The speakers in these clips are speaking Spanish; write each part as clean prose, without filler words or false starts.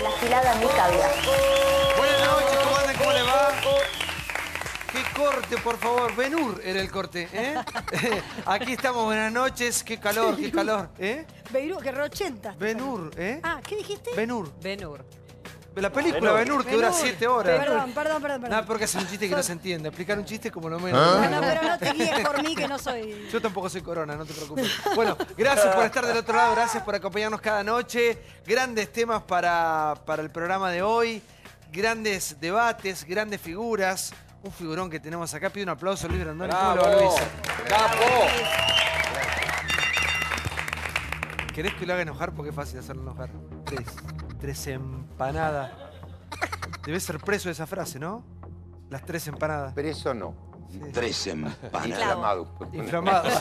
A la afilada ni cabida. Buenas noches, ¿cómo andan? ¿Cómo les va? ¡Qué corte, por favor! Ben-Hur era el corte, ¿eh? Aquí estamos, buenas noches. ¡Qué calor, qué calor! ¿Eh? Ben-Hur, que 80. Ben-Hur, ¿eh? Ah, ¿qué dijiste? Ben-Hur. Ben-Hur. La película Ben-Hur, que dura 7 horas. Perdón. Nada, porque es un chiste que no se entiende. Explicar un chiste como lo menos. No, pero no te guíes por mí, que no soy... Yo tampoco soy Corona, no te preocupes. Bueno, gracias por estar del otro lado, gracias por acompañarnos cada noche. Grandes temas para el programa de hoy. Grandes debates, grandes figuras. Un figurón que tenemos acá. Pido un aplauso, Luis Brandoni. ¿Cómo lo va, Luis? ¡Capo! ¿Querés que lo haga enojar? Porque es fácil hacerlo enojar. Tres empanadas. Debes ser preso de esa frase, ¿no? Las 3 empanadas. Pero eso no. Sí. 3 empanadas. Inflado. Inflamados.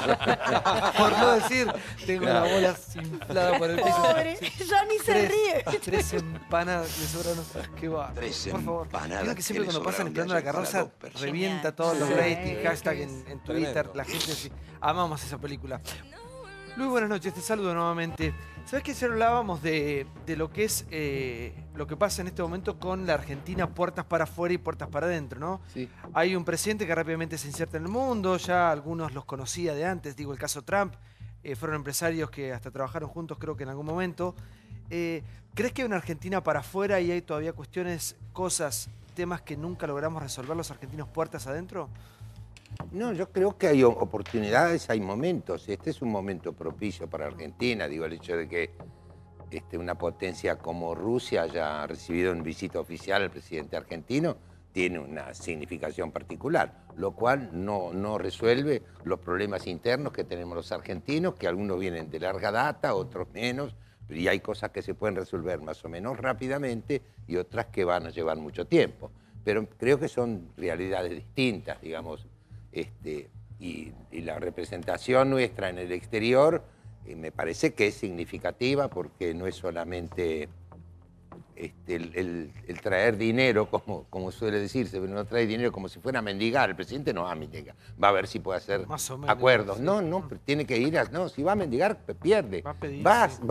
Por no decir, tengo la bola inflada por el piso. Pobre, ya ni se ríe. 3 empanadas que le sobraron. Qué va. 3 Por favor. empanadas Creo que siempre que le cuando pasan sobraron Esperando de la ayer para Carroza 2 personas. revienta todos los Sí. ratings, hashtag en Twitter, Tremendo. la gente así. Amamos esa película. Luis, buenas noches, te saludo nuevamente. ¿Sabes que ayer hablábamos de lo que es lo que pasa en este momento con la Argentina, puertas para afuera y puertas para adentro, ¿no? Sí. Hay un presidente que rápidamente se inserta en el mundo, ya algunos los conocía de antes, digo el caso Trump, fueron empresarios que hasta trabajaron juntos creo que en algún momento. ¿Crees que hay una Argentina para afuera y hay todavía cuestiones, cosas, temas que nunca logramos resolver los argentinos puertas adentro? No, yo creo que hay oportunidades, hay momentos. Este es un momento propicio para Argentina. Digo, el hecho de que una potencia como Rusia haya recibido en visita oficial al presidente argentino tiene una significación particular, lo cual no resuelve los problemas internos que tenemos los argentinos, que algunos vienen de larga data, otros menos, y hay cosas que se pueden resolver más o menos rápidamente y otras que van a llevar mucho tiempo. Pero creo que son realidades distintas, digamos. Y la representación nuestra en el exterior me parece que es significativa porque no es solamente el traer dinero, como suele decirse, pero no trae dinero como si fuera a mendigar. El presidente no va a mendigar, va a ver si puede hacer Más o menos, acuerdos. sí. No, pero tiene que ir no, si va a mendigar, pierde. Va a pedir, Va sí.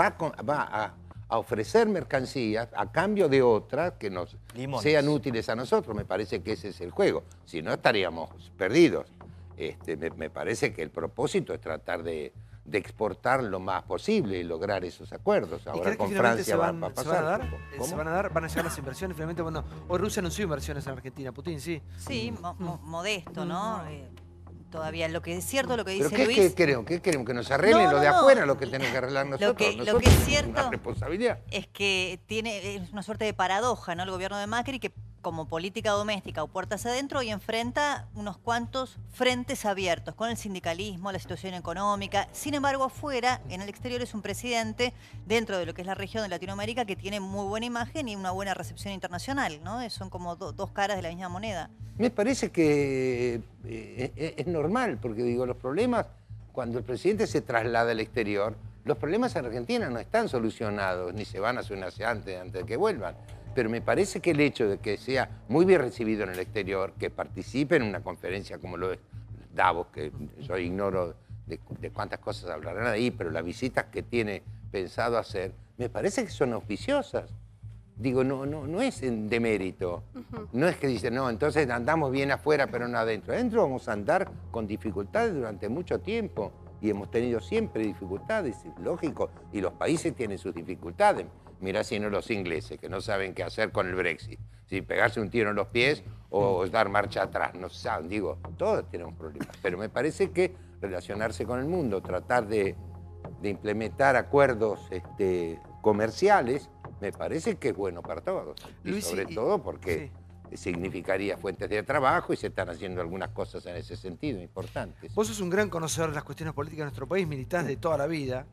a ofrecer mercancías a cambio de otras que nos Limones. sean útiles a nosotros. Me parece que ese es el juego. Si no, estaríamos perdidos. Me parece que el propósito es tratar de exportar lo más posible y lograr esos acuerdos. ¿Y Ahora crees que con finalmente Francia va a se van pasar. a dar? ¿Cómo? ¿Se van a dar? ¿Van a llegar las inversiones? Finalmente, bueno, hoy Rusia anunció inversiones en Argentina, Putin, sí. Sí, modesto, ¿no? Todavía lo que es cierto, lo que ¿Pero dice qué Luis, queremos? ¿Qué queremos? ¿Que nos arreglen No, lo de no, no. afuera, lo que tenemos que arreglar nosotros? Lo que es Nosotros tenemos cierto una responsabilidad. es que es una suerte de paradoja, ¿no? El gobierno de Macri, que como política doméstica o puertas adentro, y enfrenta unos cuantos frentes abiertos con el sindicalismo, la situación económica. Sin embargo, afuera, en el exterior, es un presidente dentro de lo que es la región de Latinoamérica que tiene muy buena imagen y una buena recepción internacional, ¿no? Son como dos caras de la misma moneda. Me parece que es normal, porque digo, los problemas, cuando el presidente se traslada al exterior, los problemas en Argentina no están solucionados, ni se van a solucionarse antes de que vuelvan. Pero me parece que el hecho de que sea muy bien recibido en el exterior, que participe en una conferencia como lo es Davos, que yo ignoro de cuántas cosas hablarán ahí, pero las visitas que tiene pensado hacer, me parece que son auspiciosas. Digo, no es en demérito. No es que dicen, no, entonces andamos bien afuera, pero no adentro. Adentro vamos a andar con dificultades durante mucho tiempo. Y hemos tenido siempre dificultades, lógico. Y los países tienen sus dificultades. Mirá si no los ingleses, que no saben qué hacer con el Brexit. Si pegarse un tiro en los pies o dar marcha atrás. No saben, digo, todos tenemos problemas. Pero me parece que relacionarse con el mundo, tratar de implementar acuerdos comerciales, me parece que es bueno para todos. Y Luis, sobre todo porque significaría fuentes de trabajo y se están haciendo algunas cosas en ese sentido importantes. Vos sos un gran conocedor de las cuestiones políticas de nuestro país, militás de toda la vida.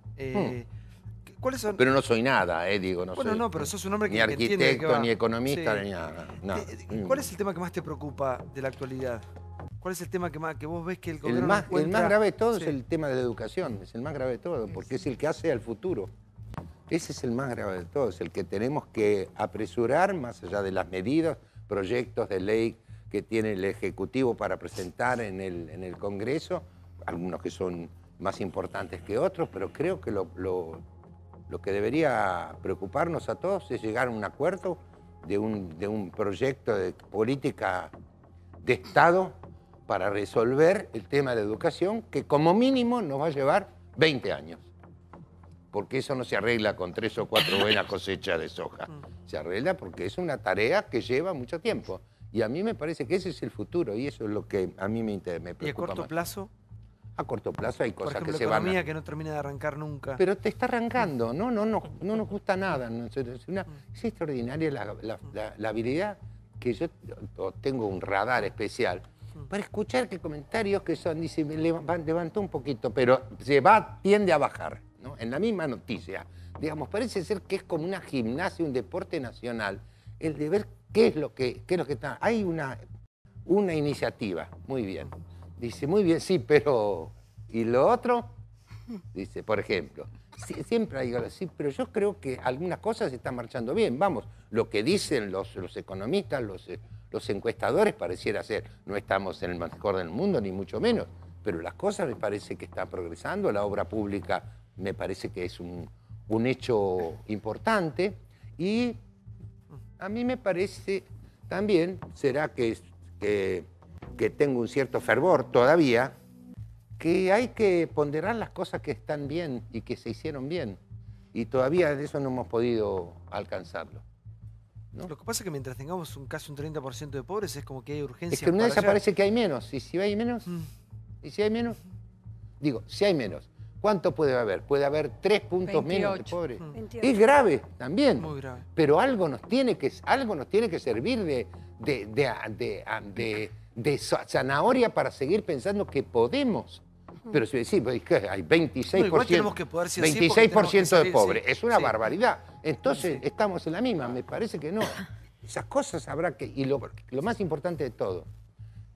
¿Cuáles son? Pero no soy nada, digo, no Bueno, soy no, pero sos un hombre ni que entiende de qué arquitecto, va. ni economista, Sí. ni nada. No. ¿Cuál es el tema que más te preocupa de la actualidad? ¿Cuál es el tema que vos ves que el El gobierno más grave de todo Sí. es el tema de la educación, es el más grave de todo, porque es el que hace al futuro. Ese es el más grave de todo, es el que tenemos que apresurar, más allá de las medidas, proyectos de ley que tiene el Ejecutivo para presentar en el Congreso, algunos que son más importantes que otros, pero creo que lo Lo que debería preocuparnos a todos es llegar a un acuerdo de un proyecto de política de Estado para resolver el tema de la educación, que como mínimo nos va a llevar 20 años. Porque eso no se arregla con 3 o 4 buenas cosechas de soja. Se arregla porque es una tarea que lleva mucho tiempo. Y a mí me parece que ese es el futuro y eso es lo que a mí me preocupa. ¿Y a corto más. plazo? A corto plazo hay Por cosas ejemplo, que se van economía que no termina de arrancar nunca. Pero te está arrancando, no nos gusta nada. Es extraordinaria la habilidad que yo tengo un radar especial para escuchar que comentarios que son, dice, levantó un poquito, pero tiende a bajar, ¿no? En la misma noticia. Digamos, parece ser que es como una gimnasia, un deporte nacional, el de ver qué es lo que está. Hay una iniciativa, muy bien. Dice, muy bien, sí, pero... ¿Y lo otro? Dice, por ejemplo, siempre hay algo así, pero yo creo que algunas cosas están marchando bien. Vamos, lo que dicen los economistas, los encuestadores, pareciera ser, no estamos en el mejor del mundo, ni mucho menos, pero las cosas me parece que están progresando, la obra pública me parece que es un hecho importante y a mí me parece también, será que tengo un cierto fervor todavía, que hay que ponderar las cosas que están bien y que se hicieron bien. Y todavía de eso no hemos podido alcanzarlo, ¿no? Lo que pasa es que mientras tengamos casi un 30% de pobres es como que hay urgencia. Es que en una de esas parece que hay menos. ¿Y si hay menos? ¿Y si hay menos? Digo, si hay menos, ¿cuánto puede haber? Puede haber 3 puntos 28. menos de pobres. 28. Es grave también. Muy grave. Pero algo nos tiene que servir de zanahoria para seguir pensando que podemos. Pero si decimos que hay 26%, No, igual tenemos que poder, sí o sí, porque 26% tenemos que de salir, pobres, sí. es una Sí. barbaridad. Entonces Sí. estamos en la misma, me parece que no. Esas cosas habrá que... Y lo más importante de todo,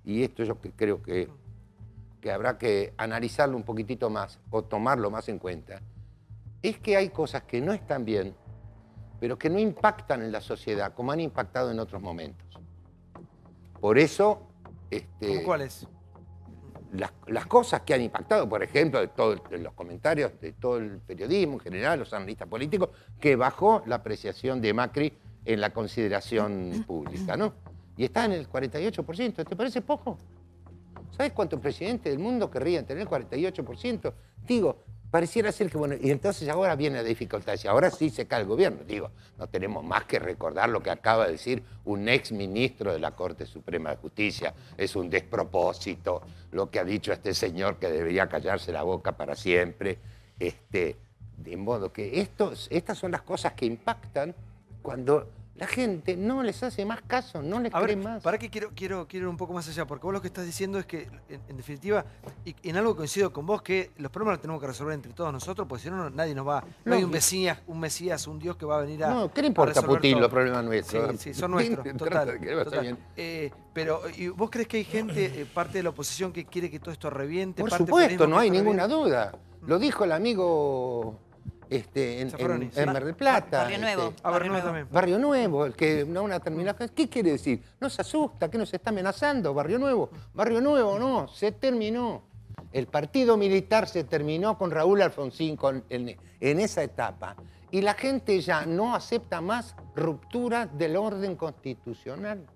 y esto yo creo que habrá que analizarlo un poquitito más o tomarlo más en cuenta, es que hay cosas que no están bien, pero que no impactan en la sociedad como han impactado en otros momentos. Por eso... ¿Cómo cuáles? Las cosas que han impactado, por ejemplo, de los comentarios de todo el periodismo en general, los analistas políticos, que bajó la apreciación de Macri en la consideración pública, ¿no? Y está en el 48%. ¿Te parece poco? ¿Sabes cuántos presidentes del mundo querrían tener el 48%? Digo, pareciera ser que, bueno, y entonces ahora viene la dificultad. Y ahora sí se cae el gobierno. Digo, no tenemos más que recordar lo que acaba de decir un ex ministro de la Corte Suprema de Justicia. Es un despropósito lo que ha dicho este señor, que debería callarse la boca para siempre. De modo que estas son las cosas que impactan cuando la gente no les hace más caso, no les cree más. Para que quiero ir un poco más allá, porque vos lo que estás diciendo es que, en definitiva, y en algo coincido con vos, que los problemas los tenemos que resolver entre todos nosotros, porque si no, nadie nos va... No hay un Mesías, un Dios que va a venir a... No, ¿qué le importa a Putin todo. los problemas nuestros? Sí, son nuestros, Trata de que vaya total. bien. Pero, ¿y vos crees que hay gente, parte de la oposición, que quiere que todo esto reviente? Por parte del supuesto, peronismo no hay que esto ninguna reviente? duda. Lo dijo el amigo Zaffaroni, sí. en Mar del Plata. Barrio Nuevo. Barrio Nuevo también. Barrio Nuevo, el que una terminación. ¿Qué quiere decir? ¿Nos asusta? ¿Qué nos está amenazando? Barrio Nuevo. Barrio Nuevo no, se terminó. El partido militar se terminó con Raúl Alfonsín en esa etapa. Y la gente ya no acepta más ruptura del orden constitucional.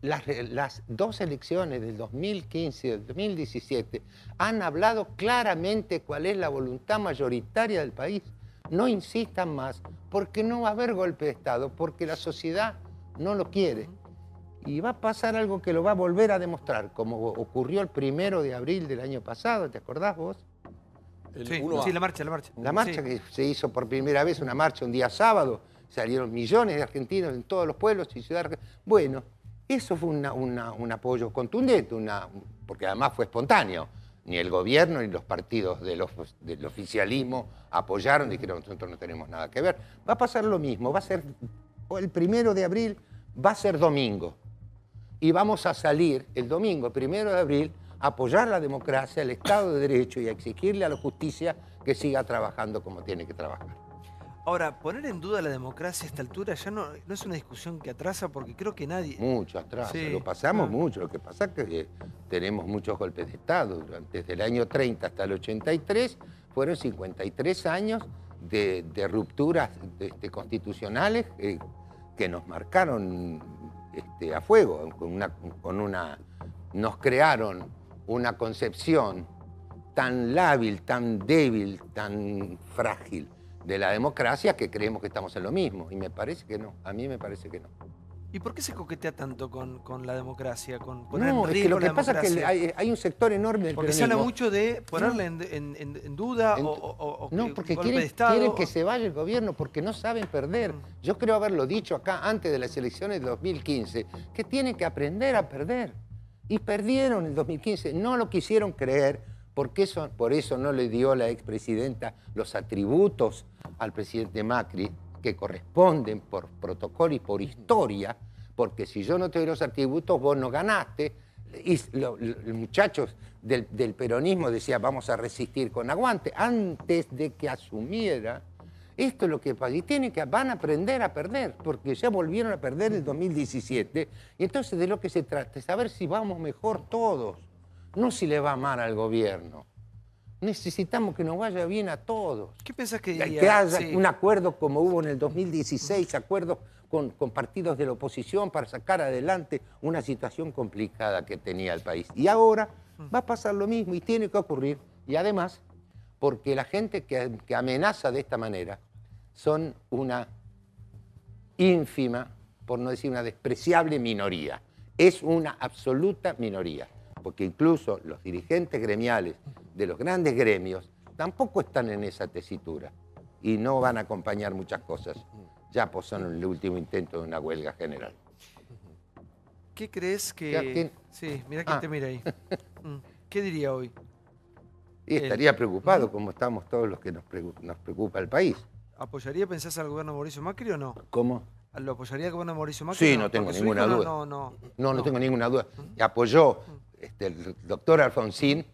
Las dos elecciones del 2015 y del 2017 han hablado claramente cuál es la voluntad mayoritaria del país. No insistan más, porque no va a haber golpe de Estado, porque la sociedad no lo quiere. Y va a pasar algo que lo va a volver a demostrar, como ocurrió el 1 de abril del año pasado, ¿te acordás vos? Sí, la marcha. La marcha Sí. que se hizo por primera vez, una marcha un día sábado, salieron millones de argentinos en todos los pueblos y ciudades. Bueno, eso fue un apoyo contundente, porque además fue espontáneo. Ni el gobierno ni los partidos del oficialismo apoyaron, dijeron nosotros no tenemos nada que ver. Va a pasar lo mismo, va a ser el 1 de abril, va a ser domingo. Y vamos a salir el domingo, 1 de abril, a apoyar la democracia, el Estado de Derecho y a exigirle a la justicia que siga trabajando como tiene que trabajar. Ahora, poner en duda la democracia a esta altura ya no es una discusión que atrasa, porque creo que nadie... Mucho atrás, Sí, lo pasamos claro. mucho. Lo que pasa es que tenemos muchos golpes de Estado. Desde el año 30 hasta el 83 fueron 53 años de rupturas constitucionales que nos marcaron a fuego, nos crearon una concepción tan lábil, tan débil, tan frágil de la democracia que creemos que estamos en lo mismo. Y me parece que no, a mí me parece que no. ¿Y por qué se coquetea tanto con la democracia? Con poner No, en es que riesgo lo que la pasa es que democracia? hay un sector enorme del Porque se peronismo. habla mucho de ponerla en duda o No, que porque golpe de quieren Estado. que se vaya el gobierno porque no saben perder. Yo creo haberlo dicho acá antes de las elecciones de 2015, que tienen que aprender a perder. Y perdieron en 2015, no lo quisieron creer, porque por eso no le dio la expresidenta los atributos al presidente Macri que corresponden por protocolo y por historia, porque si yo no te doy los atributos, vos no ganaste. Y los muchachos del peronismo decían, vamos a resistir con aguante, antes de que asumiera. Esto es lo que pasa. Y van a aprender a perder, porque ya volvieron a perder en el 2017. Y entonces de lo que se trata es saber si vamos mejor todos, no si le va mal al gobierno. Necesitamos que nos vaya bien a todos. ¿Qué pensás que diría? Que haya un acuerdo como hubo en el 2016, acuerdos con partidos de la oposición para sacar adelante una situación complicada que tenía el país. Y ahora va a pasar lo mismo y tiene que ocurrir. Y además, porque la gente que amenaza de esta manera son una ínfima, por no decir una despreciable minoría. Es una absoluta minoría, porque incluso los dirigentes gremiales de los grandes gremios tampoco están en esa tesitura y no van a acompañar muchas cosas. Ya pues son el último intento de una huelga general. ¿Qué crees que...? Sí, mira quién te mira ahí. ¿Qué diría hoy? Y estaría preocupado, como estamos todos los que nos preocupa el país. ¿Apoyaría, pensás, al gobierno de Mauricio Macri o no? ¿Cómo? ¿Lo apoyaría el gobierno de Mauricio Macri? Sí, no tengo Porque su ninguna hijo duda. No tengo ninguna duda. Apoyó, el doctor Alfonsín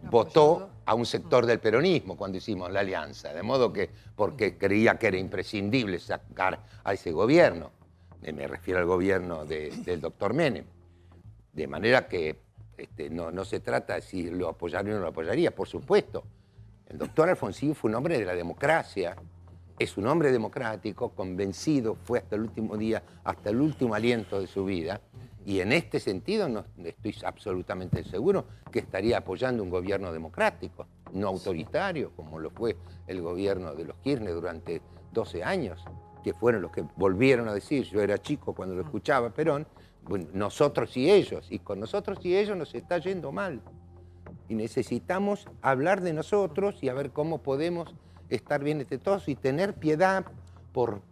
votó a un sector del peronismo cuando hicimos la alianza, de modo que, porque creía que era imprescindible sacar a ese gobierno. Me refiero al gobierno del doctor Menem. De manera que no se trata de si lo apoyaría o no lo apoyaría, por supuesto. El doctor Alfonsín fue un hombre de la democracia, es un hombre democrático, convencido, fue hasta el último día, hasta el último aliento de su vida, y en este sentido no estoy absolutamente seguro que estaría apoyando un gobierno democrático, no autoritario, como lo fue el gobierno de los Kirchner durante 12 años, que fueron los que volvieron a decir, yo era chico cuando lo escuchaba Perón, bueno, nosotros y ellos, y con nosotros y ellos nos está yendo mal. Y necesitamos hablar de nosotros y a ver cómo podemos estar bien entre todos y tener piedad por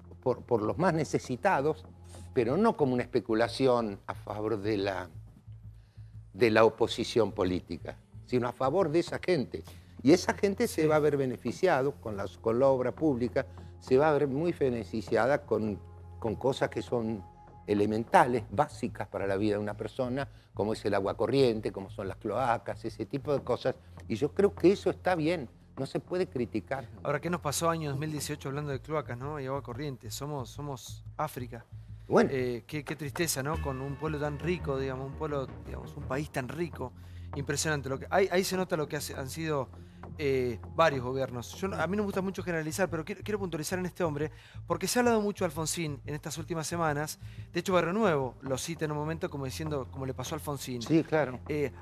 los más necesitados, pero no como una especulación a favor de la oposición política, sino a favor de esa gente. Y esa gente se va a ver beneficiado con la obra pública, se va a ver muy beneficiada con cosas que son elementales, básicas para la vida de una persona, como es el agua corriente, como son las cloacas, ese tipo de cosas. Y yo creo que eso está bien, no se puede criticar. Ahora, ¿qué nos pasó año 2018 hablando de cloacas, ¿no? Y agua corriente, somos África. Bueno. Qué tristeza, ¿no? Con un pueblo tan rico, digamos, un país tan rico. Impresionante. Ahí se nota lo que han sido varios gobiernos. A mí no me gusta mucho generalizar, pero quiero puntualizar en este hombre, porque se ha hablado mucho de Alfonsín en estas últimas semanas. De hecho, Barrio Nuevo lo cita en un momento como diciendo, como le pasó a Alfonsín. Sí, claro.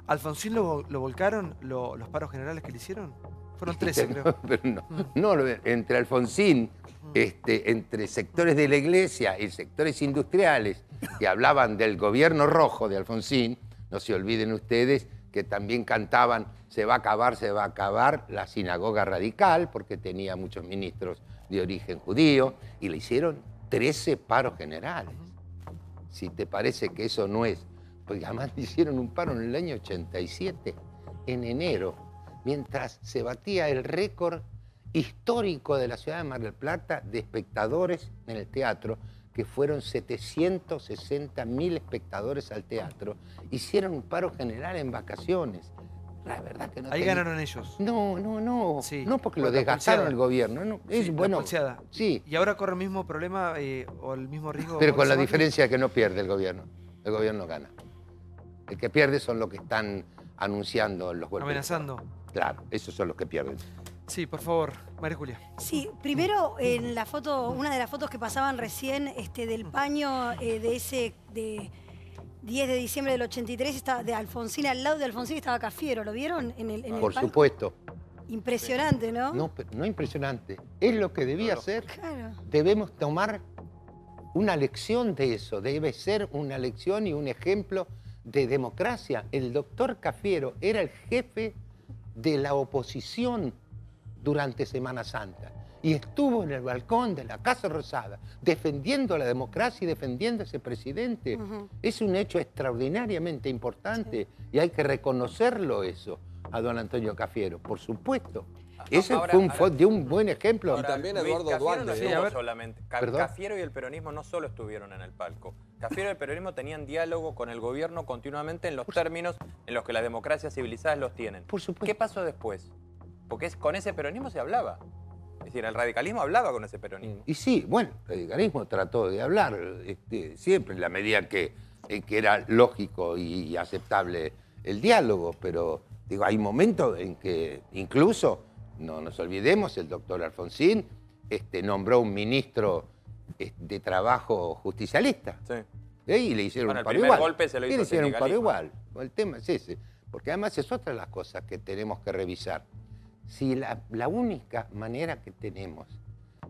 ¿Alfonsín lo volcaron los paros generales que le hicieron? Fueron 13, creo. Pero no, entre Alfonsín, entre sectores de la iglesia y sectores industriales que hablaban del gobierno rojo de Alfonsín, no se olviden ustedes que también cantaban se va a acabar la sinagoga radical, porque tenía muchos ministros de origen judío, y le hicieron 13 paros generales. Si te parece que eso no es, porque además le hicieron un paro en el año 87, en enero, mientras se batía el récord histórico de la ciudad de Mar del Plata de espectadores en el teatro, que fueron 760.000 espectadores al teatro, hicieron un paro general en vacaciones. La verdad que no. Ahí ganaron ellos. No. Sí. No, porque lo desgastaron el gobierno. No, sí, bueno. Sí. ¿Y ahora corre el mismo problema o el mismo riesgo? Pero con la diferencia de que no pierde el gobierno. El gobierno gana. El que pierde son los que están anunciando los golpes. Amenazando. Claro, esos son los que pierden. Sí, por favor, María Julia. Sí, primero en la foto, una de las fotos que pasaban recién del paño de ese de 10 de diciembre del 83 estaba de Alfonsín, al lado de Alfonsín estaba Cafiero, ¿lo vieron? En el Por palco? supuesto. Impresionante, ¿no? No, no impresionante. Es lo que debía ser. Claro. Debemos tomar una lección de eso. Debe ser una lección y un ejemplo de democracia. El doctor Cafiero era el jefe de la oposición durante Semana Santa y estuvo en el balcón de la Casa Rosada defendiendo la democracia y defendiendo a ese presidente. Es un hecho extraordinariamente importante y hay que reconocerlo eso a don Antonio Cafiero, por supuesto. Ese fue de un buen ejemplo. Y también Luis, Eduardo Cafiero Dualde. no Sí, a estuvo ver. solamente. ¿Perdón? Cafiero y el peronismo no solo estuvieron en el palco. Cafiero y el peronismo tenían diálogo con el gobierno continuamente en los términos en los que las democracias civilizadas los tienen. Por supuesto. ¿Qué pasó después? Porque con ese peronismo se hablaba. Es decir, el radicalismo hablaba con ese peronismo. Y sí, bueno, el radicalismo trató de hablar siempre en la medida en que era lógico y aceptable el diálogo, pero digo, hay momentos en que incluso, no nos olvidemos, el doctor Alfonsín nombró un ministro de trabajo justicialista. Sí. Y le hicieron Bueno, un el paro primer igual. golpe se lo Y hizo le el hicieron un paro sindicalismo. igual. El tema es ese. Porque además es otra de las cosas que tenemos que revisar. Si la única manera que tenemos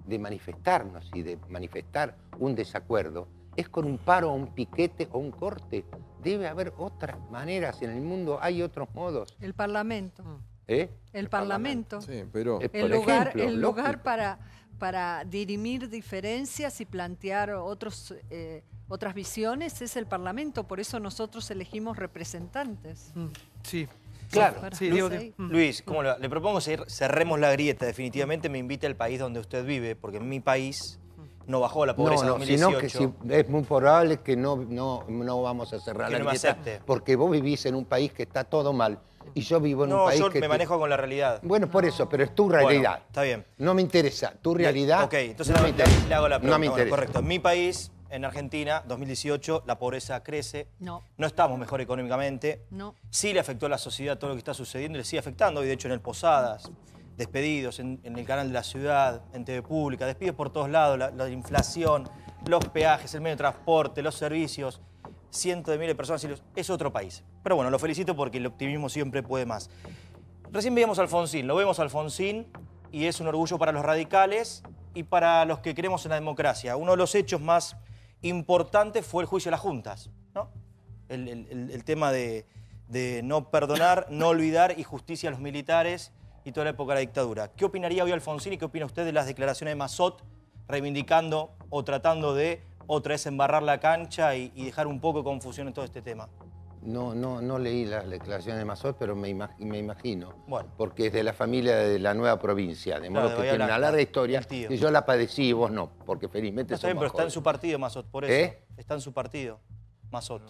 de manifestarnos y de manifestar un desacuerdo es con un paro, un piquete o un corte, debe haber otras maneras. En el mundo hay otros modos. El Parlamento. ¿Eh? El Parlamento. Sí, pero Por El lugar, ejemplo, el lugar lógico. para dirimir diferencias y plantear otras visiones es el Parlamento. Por eso nosotros elegimos representantes. Sí. Claro. Sí, Diego. Luis, le propongo cerremos la grieta. Definitivamente me invite al país donde usted vive, porque en mi país no bajó la pobreza en No, 2018. sino que es muy probable que no vamos a cerrar Que la no me grieta, acepte. porque vos vivís en un país que está todo mal y yo vivo en un país yo que... me manejo con la realidad. Bueno, por eso, pero es tu Bueno, realidad. está bien. No me interesa. Tu realidad Ok, entonces no me interesa. le hago la pregunta. No me Bueno, interesa. correcto. En mi país, en Argentina, 2018, la pobreza crece. No. No estamos mejor económicamente. No. Sí le afectó a la sociedad todo lo que está sucediendo y le sigue afectando. Y de hecho en el Posadas, despedidos en el canal de la ciudad, en TV Pública, despidos por todos lados, la inflación, los peajes, el medio de transporte, los servicios, cientos de miles de personas. Es otro país. Pero bueno, lo felicito porque el optimismo siempre puede más. Recién veíamos a Alfonsín, lo vemos a Alfonsín y es un orgullo para los radicales y para los que creemos en la democracia. Uno de los hechos más importantes fue el juicio de las juntas, ¿no? El tema de no perdonar, no olvidar y justicia a los militares y toda la época de la dictadura. ¿Qué opinaría hoy Alfonsín y qué opina usted de las declaraciones de Massot reivindicando o tratando de otra vez embarrar la cancha y dejar un poco de confusión en todo este tema? No leí las declaraciones de Massot, pero me imagino. Bueno. Porque es de la familia de la nueva provincia, de modo Claro, de que Bahía tiene una Blanca, larga historia. el tío. Y yo la padecí y vos no, porque felizmente No, está bien, somos pero está en jóvenes. su partido Massot, por eso. ¿Eh? Está en su partido, Massot.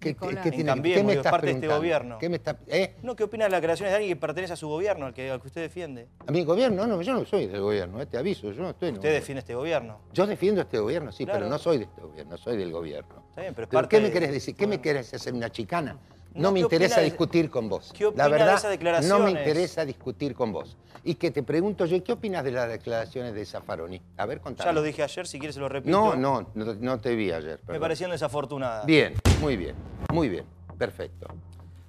Nicolás. ¿Qué tiene- Cambiemos, qué me digo, estás parte de este preguntando? gobierno. ¿Qué me está, No, ¿qué opina de las declaraciones de alguien que pertenece a su gobierno, al que usted defiende? ¿A mi gobierno? No, yo no soy del gobierno, te aviso, yo no estoy en el Usted gobierno. defiende este gobierno. Yo defiendo este gobierno, sí, Claro. pero no soy de este gobierno, soy del gobierno. Está bien, pero es ¿Pero parte qué me de- querés decir? ¿Qué me Bueno. querés hacer? ¿Una chicana? No, No me ¿qué interesa opina de- discutir con vos. ¿Qué opina La de verdad, esas declaraciones? no me interesa discutir con vos. Y que te pregunto yo, ¿qué opinas de las declaraciones de Zaffaroni? A ver, contame. Ya lo dije ayer, si quiere se lo repito. No te vi ayer. Me perdón. parecieron desafortunadas. Bien, muy bien, perfecto.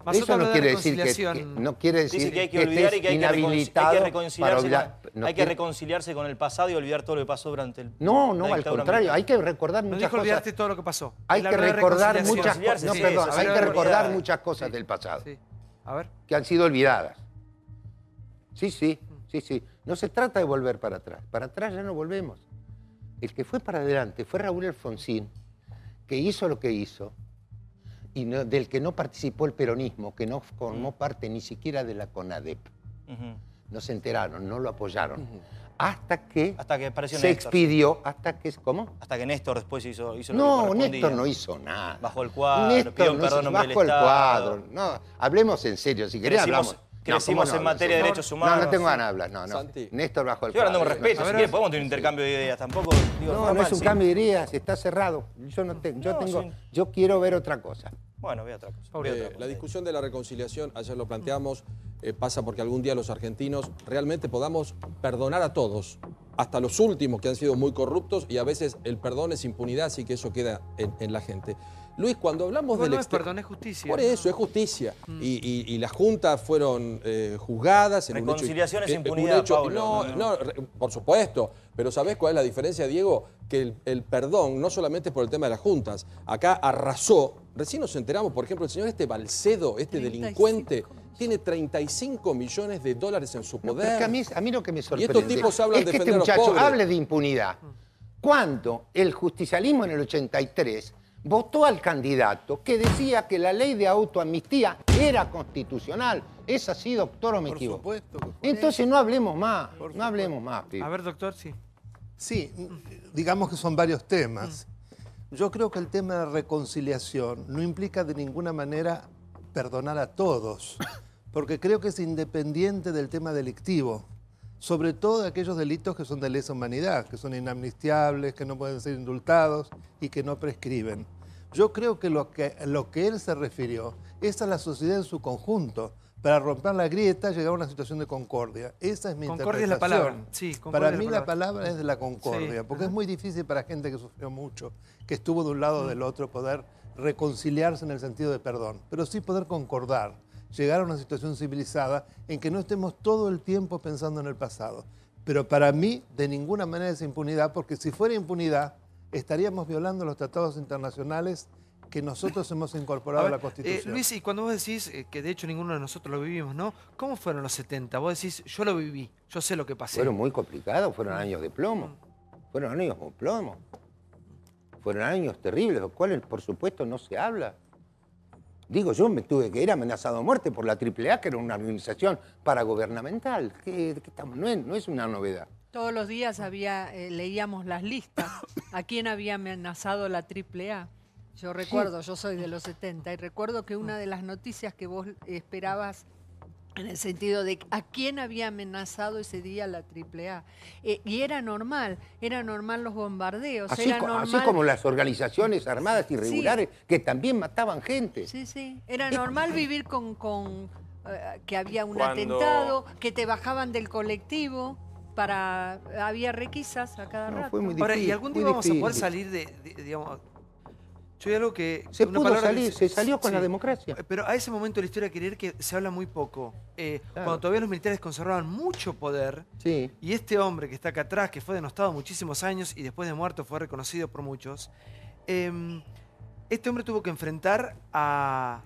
Massot Eso habló no de quiere decir que reconciliación. no quiere decir Dice que hay que estés olvidar y que hay que inhabilitado para reconciliarse, olvidar. No hay que quiere- reconciliarse con el pasado y olvidar todo lo que pasó durante el No, la al dictadura contrario, militar. hay que recordar No muchas dijo cosas. olvidarte todo lo que pasó. Hay Él que habló de recordar reconciliación. muchas cosas. Reconciliarse, No, sí, perdón, eso, hay sí, que es recordar verdad. muchas cosas Sí, del pasado Sí. A ver. que han sido olvidadas. Sí. No se trata de volver para atrás. Para atrás ya no volvemos. El que fue para adelante fue Raúl Alfonsín, que hizo lo que hizo y del que no participó el peronismo, que no formó parte ni siquiera de la CONADEP. Ujú. No se enteraron, no lo apoyaron. Hasta que Hasta que apareció se Néstor. expidió, hasta que... ¿Cómo? Hasta que Néstor después hizo lo que No, correspondía. Néstor no hizo nada. Bajó el cuadro, pidió no perdón en nombre del bajó el Estado. cuadro. No, hablemos en serio. Si querés Crecimos- hablamos. crecimos en materia de derechos humanos. No tengo ganas de hablar, no. Santi. Néstor bajo el Estoy hablando con cuadro. respeto, A si ver, quiere, podemos tener un intercambio de ideas, tampoco digo, No es un sí. cambio de ideas, está cerrado. Yo quiero ver otra cosa. Bueno, voy a otra cosa. voy a otra cosa. La discusión de la reconciliación, ayer lo planteamos, pasa porque algún día los argentinos realmente podamos perdonar a todos, hasta los últimos que han sido muy corruptos, y a veces el perdón es impunidad, así que eso queda en la gente. Luis, cuando hablamos del No es perdón, es justicia. Por eso, es justicia. Y las juntas fueron juzgadas. En Reconciliación es un impunidad, Paulo. por supuesto. Pero ¿sabés cuál es la diferencia, Diego? Que el perdón no solamente es por el tema de las juntas. Acá arrasó. Recién nos enteramos, por ejemplo, el señor Balcedo, 35. delincuente, tiene 35 millones de dólares en su No, poder. pero es que a mí lo que me sorprende estos tipos hablan es de que este defender a los muchacho pobres. hable de impunidad. Cuando el justicialismo en el 83 votó al candidato que decía que la ley de autoamnistía era constitucional. ¿Es así, doctor, o me equivoco? Por supuesto que fue. Entonces no hablemos más, no hablemos más, pibe. A ver, doctor, sí. Sí, digamos que son varios temas. Yo creo que el tema de reconciliación no implica de ninguna manera perdonar a todos, porque creo que es independiente del tema delictivo, sobre todo de aquellos delitos que son de lesa humanidad, que son inamnistiables, que no pueden ser indultados y que no prescriben. Yo creo que lo que él se refirió es a la sociedad en su conjunto, para romper la grieta, llegar a una situación de concordia. Esa es mi Concordia es interpretación. la palabra. Sí, concordia Para es mí la la palabra es de la concordia, Sí, porque es muy difícil para gente que sufrió mucho, que estuvo de un lado o del otro, poder reconciliarse en el sentido de perdón, pero sí poder concordar, llegar a una situación civilizada en que no estemos todo el tiempo pensando en el pasado. Pero para mí, de ninguna manera es impunidad, porque si fuera impunidad, estaríamos violando los tratados internacionales que nosotros hemos incorporado a la Constitución. Luis, y cuando vos decís, que de hecho ninguno de nosotros lo vivimos, ¿no? ¿Cómo fueron los 70? Vos decís, yo lo viví, yo sé lo que pasé. Fueron muy complicados, fueron años de plomo. Fueron años de plomo. Fueron años terribles, de los cuales, por supuesto, no se habla. Digo, yo me tuve que ir amenazado de muerte por la AAA, que era una organización paragubernamental. No es una novedad. Todos los días leíamos las listas. ¿A quién había amenazado la AAA? Yo recuerdo, yo soy de los 70, y recuerdo que una de las noticias que vos esperabas en el sentido de a quién había amenazado ese día la AAA. Y era normal los bombardeos. Así como las organizaciones armadas irregulares que también mataban gente. Sí. Era normal vivir con que había un Cuando- atentado, que te bajaban del colectivo. Había requisas a cada rato. Fue muy Ahora, difícil. ¿y algún día muy vamos a poder difícil. salir digamos... Yo hay algo que... Se una pudo palabra salir, que se salió con sí. la democracia. Pero a ese momento de la historia querer que se habla muy poco. Cuando todavía los militares conservaban mucho poder, Sí. y este hombre que está acá atrás, que fue denostado muchísimos años y después de muerto fue reconocido por muchos, este hombre tuvo que enfrentar a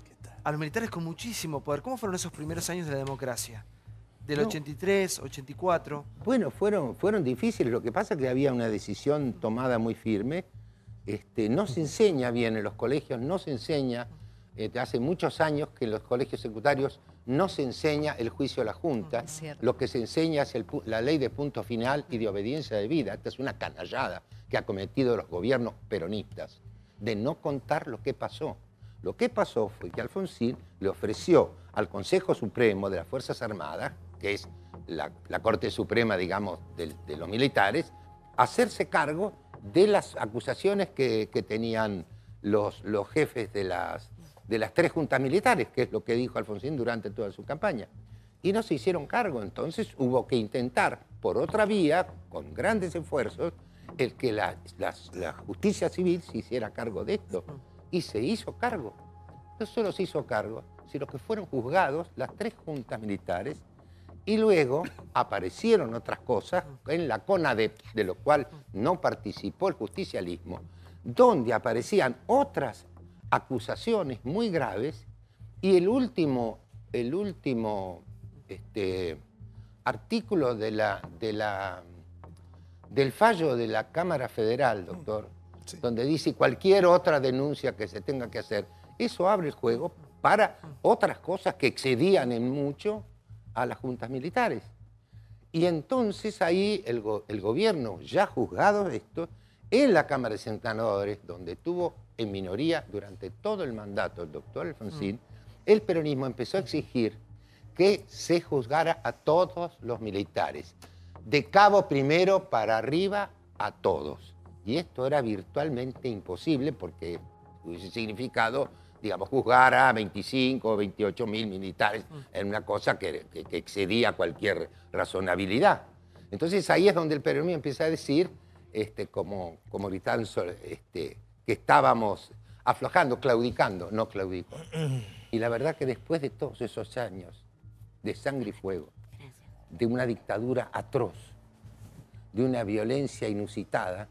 los militares con muchísimo poder. ¿Cómo fueron esos primeros años de la democracia? Del 83, 84. Bueno, fueron difíciles. Lo que pasa es que había una decisión tomada muy firme. No se enseña bien en los colegios, no se enseña, hace muchos años que en los colegios secundarios no se enseña el juicio a la Junta. Es cierto. Lo que se enseña es la ley de punto final y de obediencia debida. Esta es una canallada que ha cometido los gobiernos peronistas, de no contar lo que pasó. Lo que pasó fue que Alfonsín le ofreció al Consejo Supremo de las Fuerzas Armadas, que es la Corte Suprema, digamos, de los militares, hacerse cargo de las acusaciones que tenían los jefes de las 3 juntas militares, que es lo que dijo Alfonsín durante toda su campaña. Y no se hicieron cargo, entonces hubo que intentar, por otra vía, con grandes esfuerzos, el que la justicia civil se hiciera cargo de esto. Y se hizo cargo. No solo se hizo cargo, sino que fueron juzgados las 3 juntas militares. Y luego aparecieron otras cosas en la CONADEP, de lo cual no participó el justicialismo, donde aparecían otras acusaciones muy graves, y el último artículo del fallo de la Cámara Federal, doctor, donde dice cualquier otra denuncia que se tenga que hacer, eso abre el juego para otras cosas que excedían en mucho a las juntas militares. Y entonces ahí el gobierno, ya juzgado de esto, en la Cámara de Senadores, donde tuvo en minoría durante todo el mandato el doctor Alfonsín, el peronismo empezó a exigir que se juzgara a todos los militares, de cabo primero para arriba a todos. Y esto era virtualmente imposible porque hubiese significado, digamos, juzgar a 25 o 28 mil militares en una cosa que excedía cualquier razonabilidad. Entonces ahí es donde el peronismo empieza a decir, como gritando, que estábamos aflojando, claudicando, no claudicó. Y la verdad que después de todos esos años de sangre y fuego, de una dictadura atroz, de una violencia inusitada,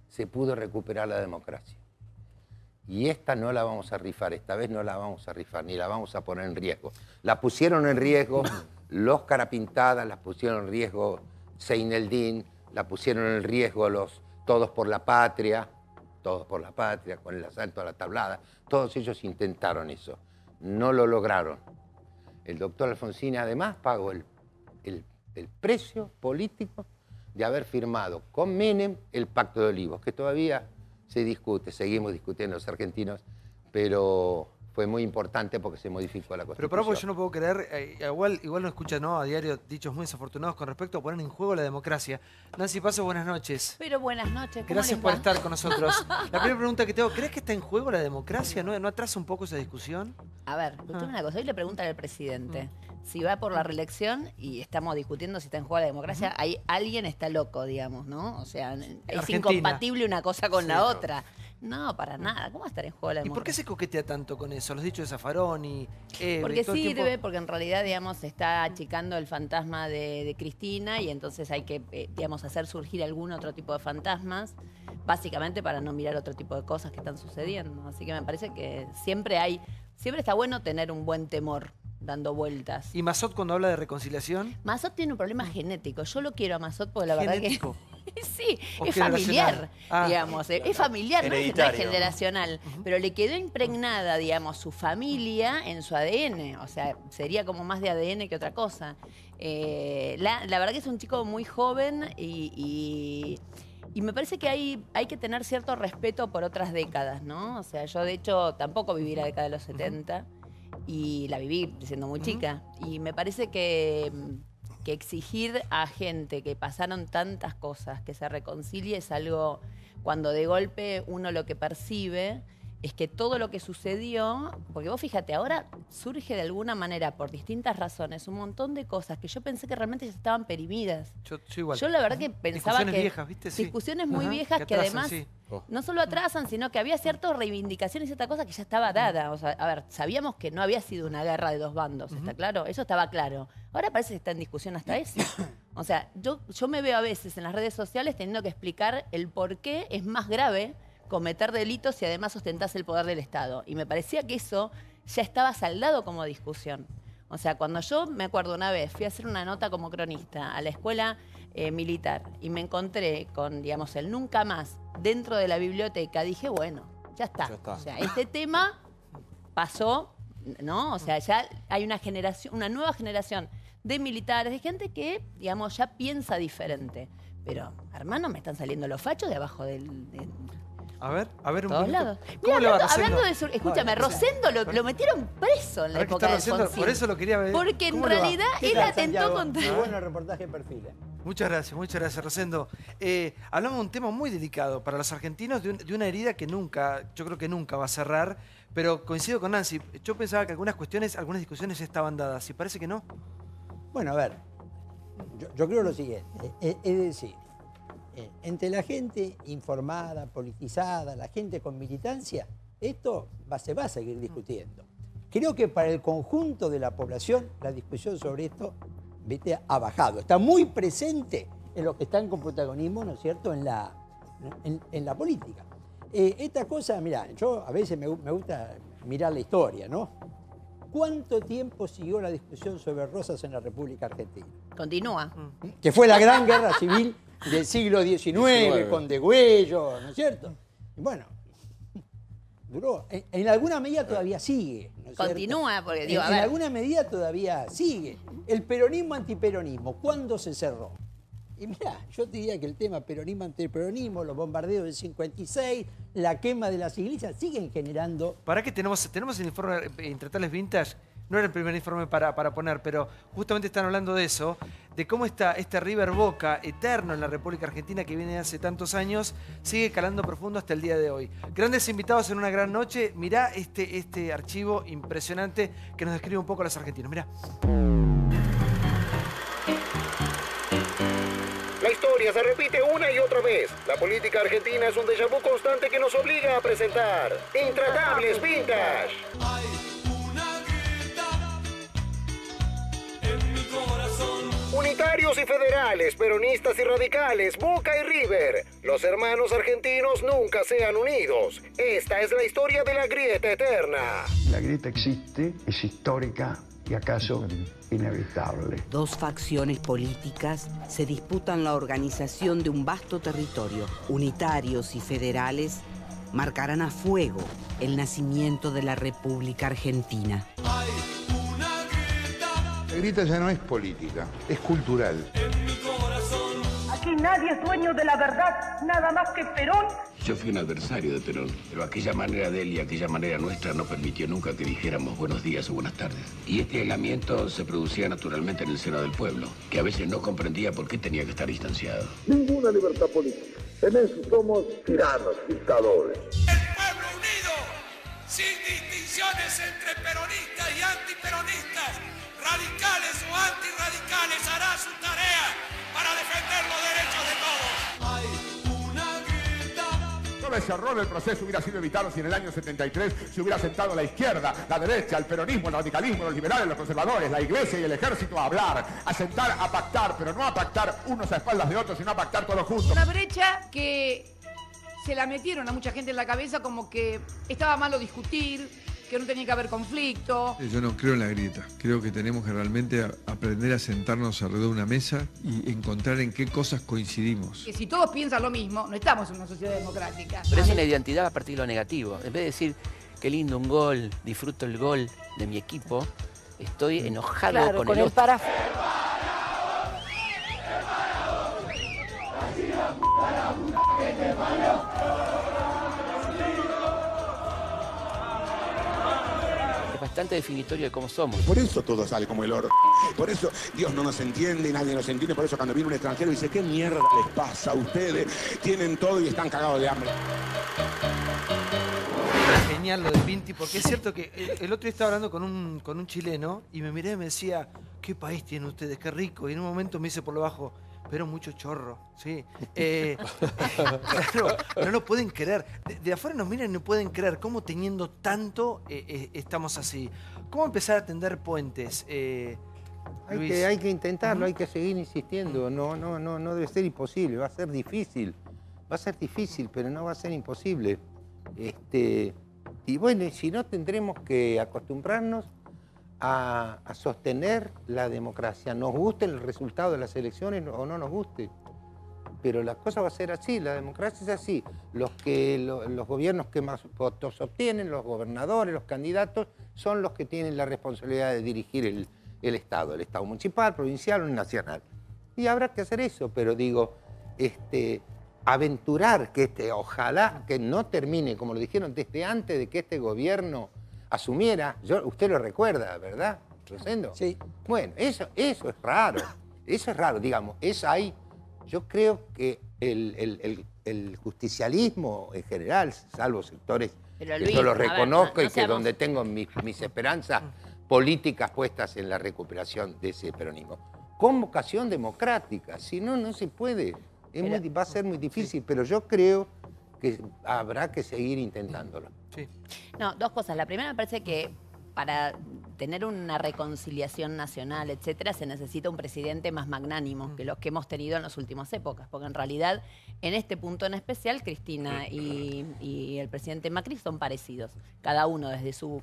se pudo recuperar la democracia. Y esta no la vamos a rifar, esta vez no la vamos a rifar, ni la vamos a poner en riesgo. La pusieron en riesgo los Carapintadas, la pusieron en riesgo Seineldín, la pusieron en riesgo los Todos por la Patria, con el asalto a la Tablada. Todos ellos intentaron eso, no lo lograron. El doctor Alfonsín además pagó el precio político de haber firmado con Menem el Pacto de Olivos, que todavía se discute, seguimos discutiendo los argentinos, pero fue muy importante porque se modificó la Constitución. Pero por yo no puedo creer, igual no escucha, ¿no?, a diario dichos muy desafortunados con respecto a poner en juego la democracia. Nancy Paso, buenas noches. Pero buenas noches, ¿cómo Gracias les por va? estar con nosotros. La primera pregunta que tengo, ¿crees que está en juego la democracia? ¿No atrasa un poco esa discusión? A ver, escuchame una cosa. Hoy le preguntan al presidente si va por la reelección y estamos discutiendo si está en juego la democracia. Hay alguien está loco, digamos, ¿no? O sea, es Argentina. incompatible una cosa con la claro. otra. No, para nada. ¿Cómo va a estar en juego la ¿Y democracia? por qué se coquetea tanto con eso? Los dichos de Zaffaroni, Porque todo el sirve, tiempo. porque en realidad, digamos, se está achicando el fantasma de Cristina y entonces hay que, digamos, hacer surgir algún otro tipo de fantasmas, básicamente para no mirar otro tipo de cosas que están sucediendo. Así que me parece que siempre está bueno tener un buen temor dando vueltas. ¿Y Massot cuando habla de reconciliación? Massot tiene un problema genético. Yo lo quiero a Massot porque la ¿Genético? verdad que... Sí, ¿O es generacional? familiar, digamos. Es familiar, no es Hereditario. generacional. Pero le quedó impregnada, digamos, su familia en su ADN. O sea, sería como más de ADN que otra cosa. La verdad que es un chico muy joven y me parece que hay que tener cierto respeto por otras décadas, ¿no? O sea, yo de hecho tampoco viví la década de los 70 y la viví siendo muy chica. Y me parece que exigir a gente que pasaron tantas cosas, que se reconcilie, es algo, cuando de golpe uno lo que percibe es que todo lo que sucedió, porque vos fíjate, ahora surge de alguna manera, por distintas razones, un montón de cosas que yo pensé que realmente ya estaban perimidas. Yo igual. Yo la verdad que pensaba Discusiones que... viejas, ¿viste? Sí. Discusiones muy Ajá, viejas que atrasan, además sí. no solo atrasan, sino que había ciertas reivindicaciones y cierta cosa que ya estaba dada. O sea, a ver, sabíamos que no había sido una guerra de dos bandos, ¿está claro? Eso estaba claro. Ahora parece que está en discusión hasta eso. O sea, yo me veo a veces en las redes sociales teniendo que explicar el por qué es más grave cometer delitos y además ostentás el poder del Estado. Y me parecía que eso ya estaba saldado como discusión. O sea, cuando yo me acuerdo una vez, fui a hacer una nota como cronista a la escuela militar y me encontré con, digamos, el nunca más dentro de la biblioteca, dije, bueno, ya está. Ya está. O sea, este tema pasó, ¿no? O sea, ya hay una generación, una nueva generación de militares, de gente que, digamos, ya piensa diferente. Pero, hermano, me están saliendo los fachos de abajo del A ver un todos poquito. lados. ¿Cómo Mira, le va, hablando Rosendo? de escúchame, Rosendo lo metieron preso en la Ahora que época está de Rosendo, Alfonsín. por eso lo quería ver. Porque en ¿Cómo le va? realidad ¿Qué él tal, atentó Santiago? contra... Muy bueno el reportaje en Perfil. Muchas gracias, Rosendo. Hablamos de un tema muy delicado para los argentinos, de una herida que yo creo que nunca va a cerrar, pero coincido con Nancy. Yo pensaba que algunas discusiones ya estaban dadas, y parece que no. Bueno, a ver, yo creo lo siguiente, es decir, entre la gente informada, politizada, la gente con militancia, esto se va a seguir discutiendo. Creo que para el conjunto de la población la discusión sobre esto, ¿viste?, ha bajado. Está muy presente en los que están con protagonismo, ¿no es cierto?, en la política. Esta cosa, mira, yo a veces me gusta mirar la historia, ¿no? ¿Cuánto tiempo siguió la discusión sobre Rosas en la República Argentina? Continúa. Que fue la gran guerra civil del siglo XIX, con Degüello, ¿no es cierto? Y bueno, duró. En alguna medida todavía sigue, ¿no es cierto? Continúa, porque digo, a En ver. alguna medida todavía sigue. El peronismo-antiperonismo, ¿cuándo se cerró? Y mirá, yo te diría que el tema peronismo-antiperonismo, los bombardeos del 56, la quema de las iglesias, siguen generando... ¿Para qué tenemos el informe Intratales Vintage? no era el primer informe para poner, pero justamente están hablando de eso, de cómo este River Boca eterno en la República Argentina que viene de hace tantos años, sigue calando profundo hasta el día de hoy. Grandes invitados en una gran noche. Mirá este archivo impresionante que nos describe un poco a los argentinos. Mirá. La historia se repite una y otra vez. La política argentina es un déjà vu constante que nos obliga a presentar Intratables Vintage. Hay una grieta en mi corazón. Unitarios y federales, peronistas y radicales, Boca y River. Los hermanos argentinos nunca se han unidos. Esta es la historia de la grieta eterna. La grieta existe, es histórica y acaso inevitable. Dos facciones políticas se disputan la organización de un vasto territorio. Unitarios y federales marcarán a fuego el nacimiento de la República Argentina. Hay una grieta La grieta ya no es política, es cultural. en mi corazón. Aquí nadie es dueño de la verdad, nada más que Perón. Yo fui un adversario de Perón, pero aquella manera de él y aquella manera nuestra no permitió nunca que dijéramos buenos días o buenas tardes. Y este aislamiento se producía naturalmente en el seno del pueblo, que a veces no comprendía por qué tenía que estar distanciado. Ninguna libertad política. En eso somos tiranos, dictadores. El pueblo unido, sin distinciones entre peronistas y antiperonistas, radicales o antirradicales, hará su tarea para defender los derechos de todos. Hay una grieta. Todo ese horror del proceso hubiera sido evitado si en el año 73 se hubiera sentado la izquierda, la derecha, el peronismo, el radicalismo, los liberales, los conservadores, la iglesia y el ejército a hablar, a sentar, a pactar, pero no a pactar unos a espaldas de otros, sino a pactar todos juntos. Una brecha que se la metieron a mucha gente en la cabeza como que estaba malo discutir, que no tenía que haber conflicto. Yo no creo en la grieta. Creo que tenemos que realmente aprender a sentarnos alrededor de una mesa y encontrar en qué cosas coincidimos. Que si todos piensan lo mismo, no estamos en una sociedad democrática. Pero es una identidad a partir de lo negativo. En vez de decir, qué lindo un gol, disfruto el gol de mi equipo, estoy enojado con el otro. Es bastante definitorio de cómo somos. Por eso todo sale como el oro. Por eso Dios no nos entiende, nadie nos entiende. Por eso cuando viene un extranjero dice, ¿qué mierda les pasa a ustedes? Tienen todo y están cagados de hambre. Genial lo de Pinti, porque es cierto que el otro día estaba hablando con un chileno y me miré y me decía, ¿qué país tienen ustedes? Qué rico. Y en un momento me dice por lo bajo, pero mucho chorro, ¿sí? Claro, no lo pueden creer. De afuera nos miran y no pueden creer cómo teniendo tanto estamos así. ¿Cómo empezar a tender puentes? Hay que intentarlo, hay que seguir insistiendo. No debe ser imposible, va a ser difícil. Va a ser difícil, pero no va a ser imposible. Y bueno, si no, tendremos que acostumbrarnos a sostener la democracia. Nos guste el resultado de las elecciones o no nos guste. Pero la cosa va a ser así, la democracia es así. Los gobiernos que más votos obtienen, los gobernadores, los candidatos, son los que tienen la responsabilidad de dirigir el Estado municipal, provincial o nacional. Y habrá que hacer eso, pero digo, aventurar que ojalá que no termine, como lo dijeron desde antes de que este gobierno asumiera, usted lo recuerda, ¿verdad, Rosendo? Sí. Bueno, eso es raro, digamos, yo creo que el justicialismo en general, salvo sectores Pero, que Luis, yo los a ver, reconozco no y que seamos- donde tengo mis esperanzas políticas puestas en la recuperación de ese peronismo, con vocación democrática, si no, no se puede. Va a ser muy difícil, pero yo creo que habrá que seguir intentándolo. No, dos cosas. La primera, me parece que para tener una reconciliación nacional, etcétera, se necesita un presidente más magnánimo que los que hemos tenido en las últimas épocas. Porque en realidad, en este punto en especial, Cristina y el presidente Macri son parecidos. Cada uno desde su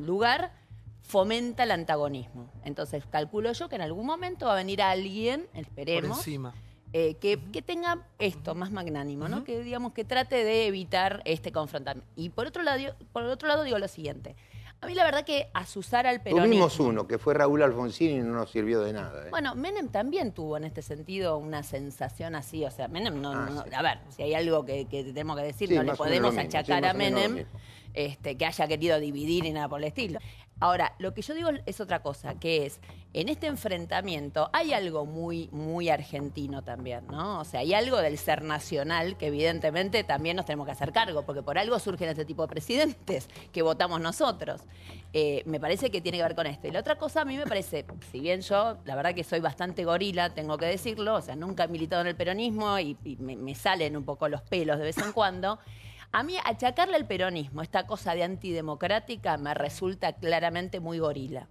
lugar fomenta el antagonismo. Entonces, calculo yo que en algún momento va a venir alguien, esperemos, Por encima. que tenga esto más magnánimo, ¿no? Que digamos que trate de evitar este confrontamiento. Y por otro lado digo lo siguiente. A mí la verdad que azuzar al peronismo... Tuvimos uno, que fue Raúl Alfonsín y no nos sirvió de nada. Bueno, Menem también tuvo en este sentido una sensación así. O sea, Menem Sí. A ver, si hay algo que tenemos que decir, Sí, no le más o menos podemos lo mismo, achacar sí, más a o menos lo Menem mismo. que haya querido dividir y nada por el estilo. Ahora, lo que yo digo es otra cosa, que es, en este enfrentamiento hay algo muy, muy argentino también, ¿no? O sea, hay algo del ser nacional que evidentemente también nos tenemos que hacer cargo, porque por algo surgen este tipo de presidentes que votamos nosotros. Me parece que tiene que ver con esto. Y la otra cosa a mí me parece, si bien yo, la verdad que soy bastante gorila, tengo que decirlo, o sea, nunca he militado en el peronismo y me salen un poco los pelos de vez en cuando. A mí achacarle al peronismo esta cosa de antidemocrática me resulta claramente muy gorila.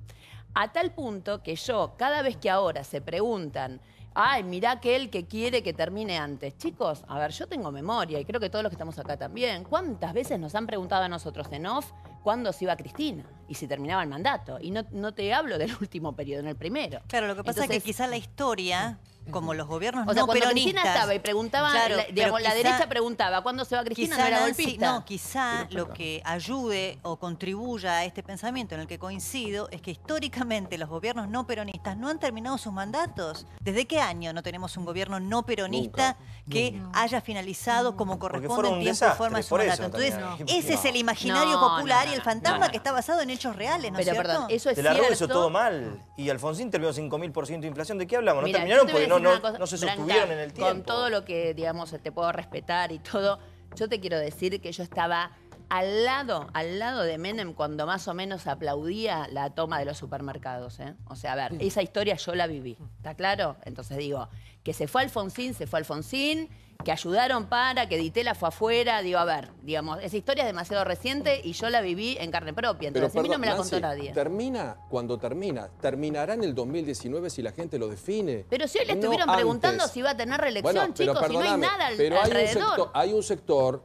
A tal punto que yo, cada vez que ahora se preguntan, ay, mirá aquel que quiere que termine antes. Chicos, a ver, yo tengo memoria y creo que todos los que estamos acá también. ¿Cuántas veces nos han preguntado a nosotros en off cuándo se iba Cristina y si terminaba el mandato? Y no te hablo del último periodo, en el primero. Claro, lo que pasa es que quizá la historia, como los gobiernos o sea, no cuando peronistas... Cristina estaba y preguntaba, claro, digamos, la derecha preguntaba, ¿cuándo se va Cristina? No era golpista. No, quizá lo que ayude o contribuya a este pensamiento en el que coincido es que históricamente los gobiernos no peronistas no han terminado sus mandatos. ¿Desde qué año no tenemos un gobierno no peronista que haya finalizado como corresponde en tiempo y forma su mandato? Entonces, ese es el imaginario popular y el fantasma que está basado en hechos reales, ¿no es cierto? Perdón, eso es De la cierto. Rúa hizo todo mal. Y Alfonsín terminó 5.000% de inflación. ¿De qué hablamos? Mira, ¿No terminaron yo te voy porque a decir una cosa, no se Branca, sostuvieron en el tiempo? Con todo lo que, digamos, te puedo respetar y todo, yo te quiero decir que yo estaba al lado de Menem cuando más o menos aplaudía la toma de los supermercados, ¿eh? O sea, a ver, esa historia yo la viví, ¿está claro? Entonces digo, que se fue Alfonsín, que ayudaron para, que Ditela fue afuera, digo, a ver, digamos, esa historia es demasiado reciente y yo la viví en carne propia, entonces a mí no me la contó nadie. Termina cuando termina. Terminará en el 2019 si la gente lo define. Pero si hoy le no estuvieron antes. preguntando si iba a tener reelección, Bueno, pero chicos, si no hay perdóname, nada pero alrededor. hay un sector,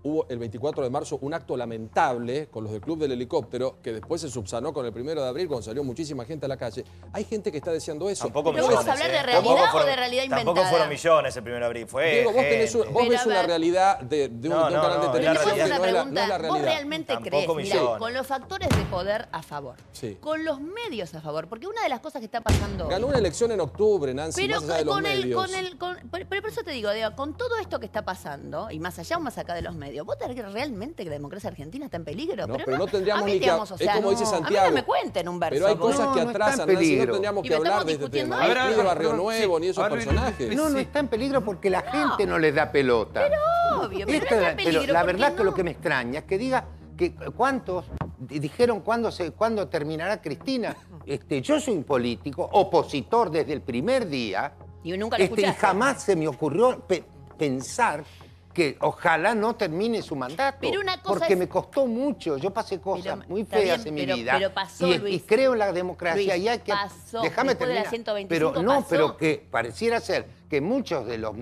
hubo el 24 de marzo un acto lamentable con los del Club del Helicóptero, que después se subsanó con el 1 de abril cuando salió muchísima gente a la calle. Hay gente que está deseando eso. Tampoco ¿Pero millones, vamos a hablar de realidad o de realidad inventada? Tampoco fueron millones el 1 de abril, fue Diego, vos, vos ves a una ver. realidad de un canal de televisión que no es la realidad. ¿Vos realmente crees, mirá, millones. con los factores de poder a favor, Sí. con los medios a favor, porque una de las cosas que está pasando Ganó una elección en octubre, Nancy, pero más allá de los medios. pero por eso te digo, con todo esto que está pasando, y más allá o más acá de los medios, ¿vos te crees realmente que la democracia argentina está en peligro? No, pero no tendríamos ni que... digamos, o sea, es como dice Santiago. A mí no me cuenten un verso. Pero hay cosas que no está atrasan, en Nancy, no peligro. tendríamos Y que me hablar estamos de este discutiendo tema. esto. Ni de Barrio Nuevo, ni esos personajes. No está en peligro porque la gente no les da pelota. Pero obvio, pero no está en peligro. la ¿por qué verdad que no? lo que me extraña es que diga que cuántos dijeron cuándo terminará Cristina. Yo soy un político, opositor desde el primer día. Y nunca lo y escuchaste. jamás se me ocurrió pensar que ojalá no termine su mandato. Pero una cosa porque es- me costó mucho. Yo pasé cosas muy está feas bien, en mi vida. pero pasó, y Luis. creo en la democracia. Luis, y hay que. pasó. Déjame Después de la terminar. 125 pero no, pasó. pero que pareciera ser que muchos de los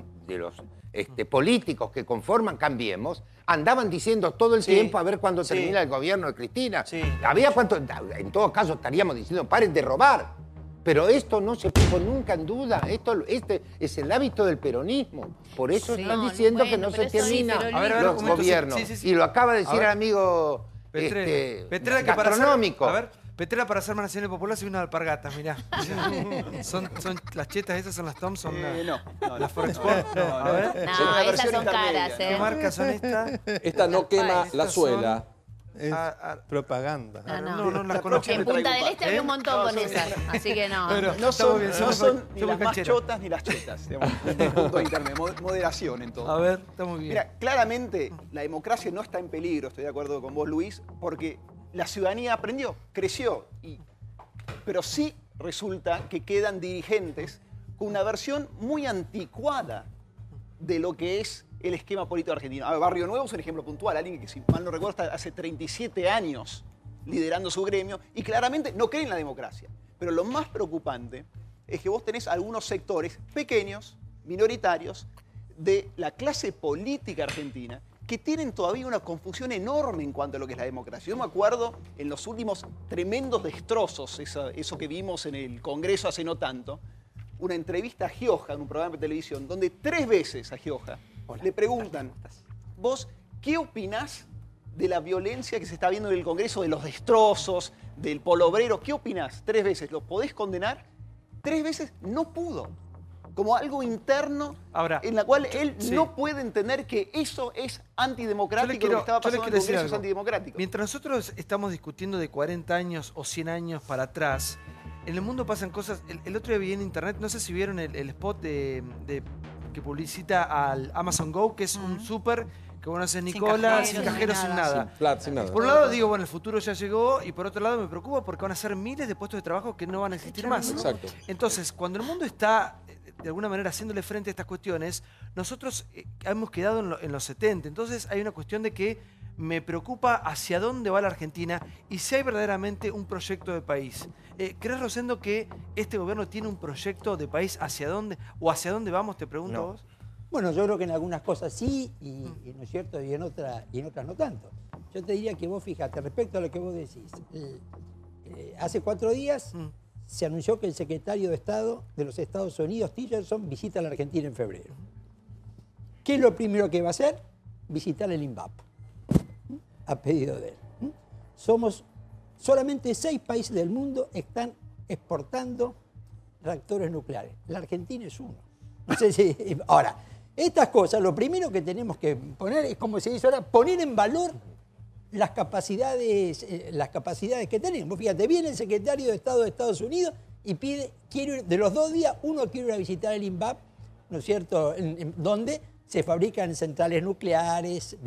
políticos que conforman Cambiemos andaban diciendo todo el tiempo a ver cuándo termina el gobierno de Cristina. Había cuánto, en todo caso estaríamos diciendo paren de robar. Pero esto no se puso nunca en duda. Este es el hábito del peronismo. Por eso Sí. están No, diciendo que bueno, no se pero eso sí, termina pero A ver, los comento, gobiernos. sí. Y lo acaba de A decir ver. el amigo Petrella, que para hacer, gastronómico. a ver, Petrella para hacer Nacional Popular soy una alpargata, mirá. son las chetas, esas son las Thompson. Las Forexport. A ver. No, esas son caras, ¿Qué marcas son estas? Esta no quema la suela. Es propaganda. No las conozco. En Punta del Este había un montón con esas, así que no. Pero No son, bien, no somos son ni somos las más cancheros. chotas ni las chetas. Digamos, un punto intermedio, moderación en todo. A ver, está muy bien. Mira, claramente la democracia no está en peligro, estoy de acuerdo con vos, Luis, porque la ciudadanía aprendió, creció, pero sí resulta que quedan dirigentes con una versión muy anticuada de lo que es el esquema político argentino. A ver, Barrio Nuevo es un ejemplo puntual, alguien que, si mal no recuerdo, está hace 37 años liderando su gremio y claramente no cree en la democracia. Pero lo más preocupante es que vos tenés algunos sectores pequeños, minoritarios, de la clase política argentina que tienen todavía una confusión enorme en cuanto a lo que es la democracia. Yo me acuerdo en los últimos tremendos destrozos, eso que vimos en el Congreso hace no tanto, una entrevista a Gioja en un programa de televisión, donde 3 veces a Gioja le preguntan, vos, ¿qué opinás de la violencia que se está viendo en el Congreso, de los destrozos, del polo obrero? ¿Qué opinás? 3 veces. ¿Lo podés condenar? 3 veces no pudo. como algo interno Ahora, en la cual él no puede entender que eso es antidemocrático, lo que estaba pasando en el Congreso es antidemocrático. Mientras nosotros estamos discutiendo de 40 años o 100 años para atrás, en el mundo pasan cosas. El otro día vi en internet, no sé si vieron el spot que publicita al Amazon Go, que es un súper que bueno, hace Nicola, sin cajeros, sin nada. Sin nada. Por un lado digo, bueno, el futuro ya llegó, y por otro lado me preocupa porque van a ser miles de puestos de trabajo que no van a existir más. Exacto. Entonces, cuando el mundo está de alguna manera haciéndole frente a estas cuestiones, nosotros hemos quedado en los 70. Entonces hay una cuestión de que me preocupa hacia dónde va la Argentina y si hay verdaderamente un proyecto de país. ¿Crees, Rosendo, que este gobierno tiene un proyecto de país hacia dónde o hacia dónde vamos? Te pregunto vos. Bueno, yo creo que en algunas cosas sí, y ¿no es cierto? Y en otras no tanto. Yo te diría que vos, fíjate, respecto a lo que vos decís, hace 4 días se anunció que el secretario de Estado de los Estados Unidos, Tillerson, visita a la Argentina en febrero. ¿Qué es lo primero que va a hacer? Visitar el INVAP, a pedido de él. Somos solamente 6 países del mundo están exportando reactores nucleares. La Argentina es uno. No sé si... Ahora, estas cosas, lo primero que tenemos que poner es, como se dice ahora, poner en valor las capacidades que tenemos. Fíjate, viene el secretario de Estado de Estados Unidos y pide, de los 2 días, uno quiere ir a visitar el INVAP, ¿no es cierto?, donde se fabrican centrales nucleares,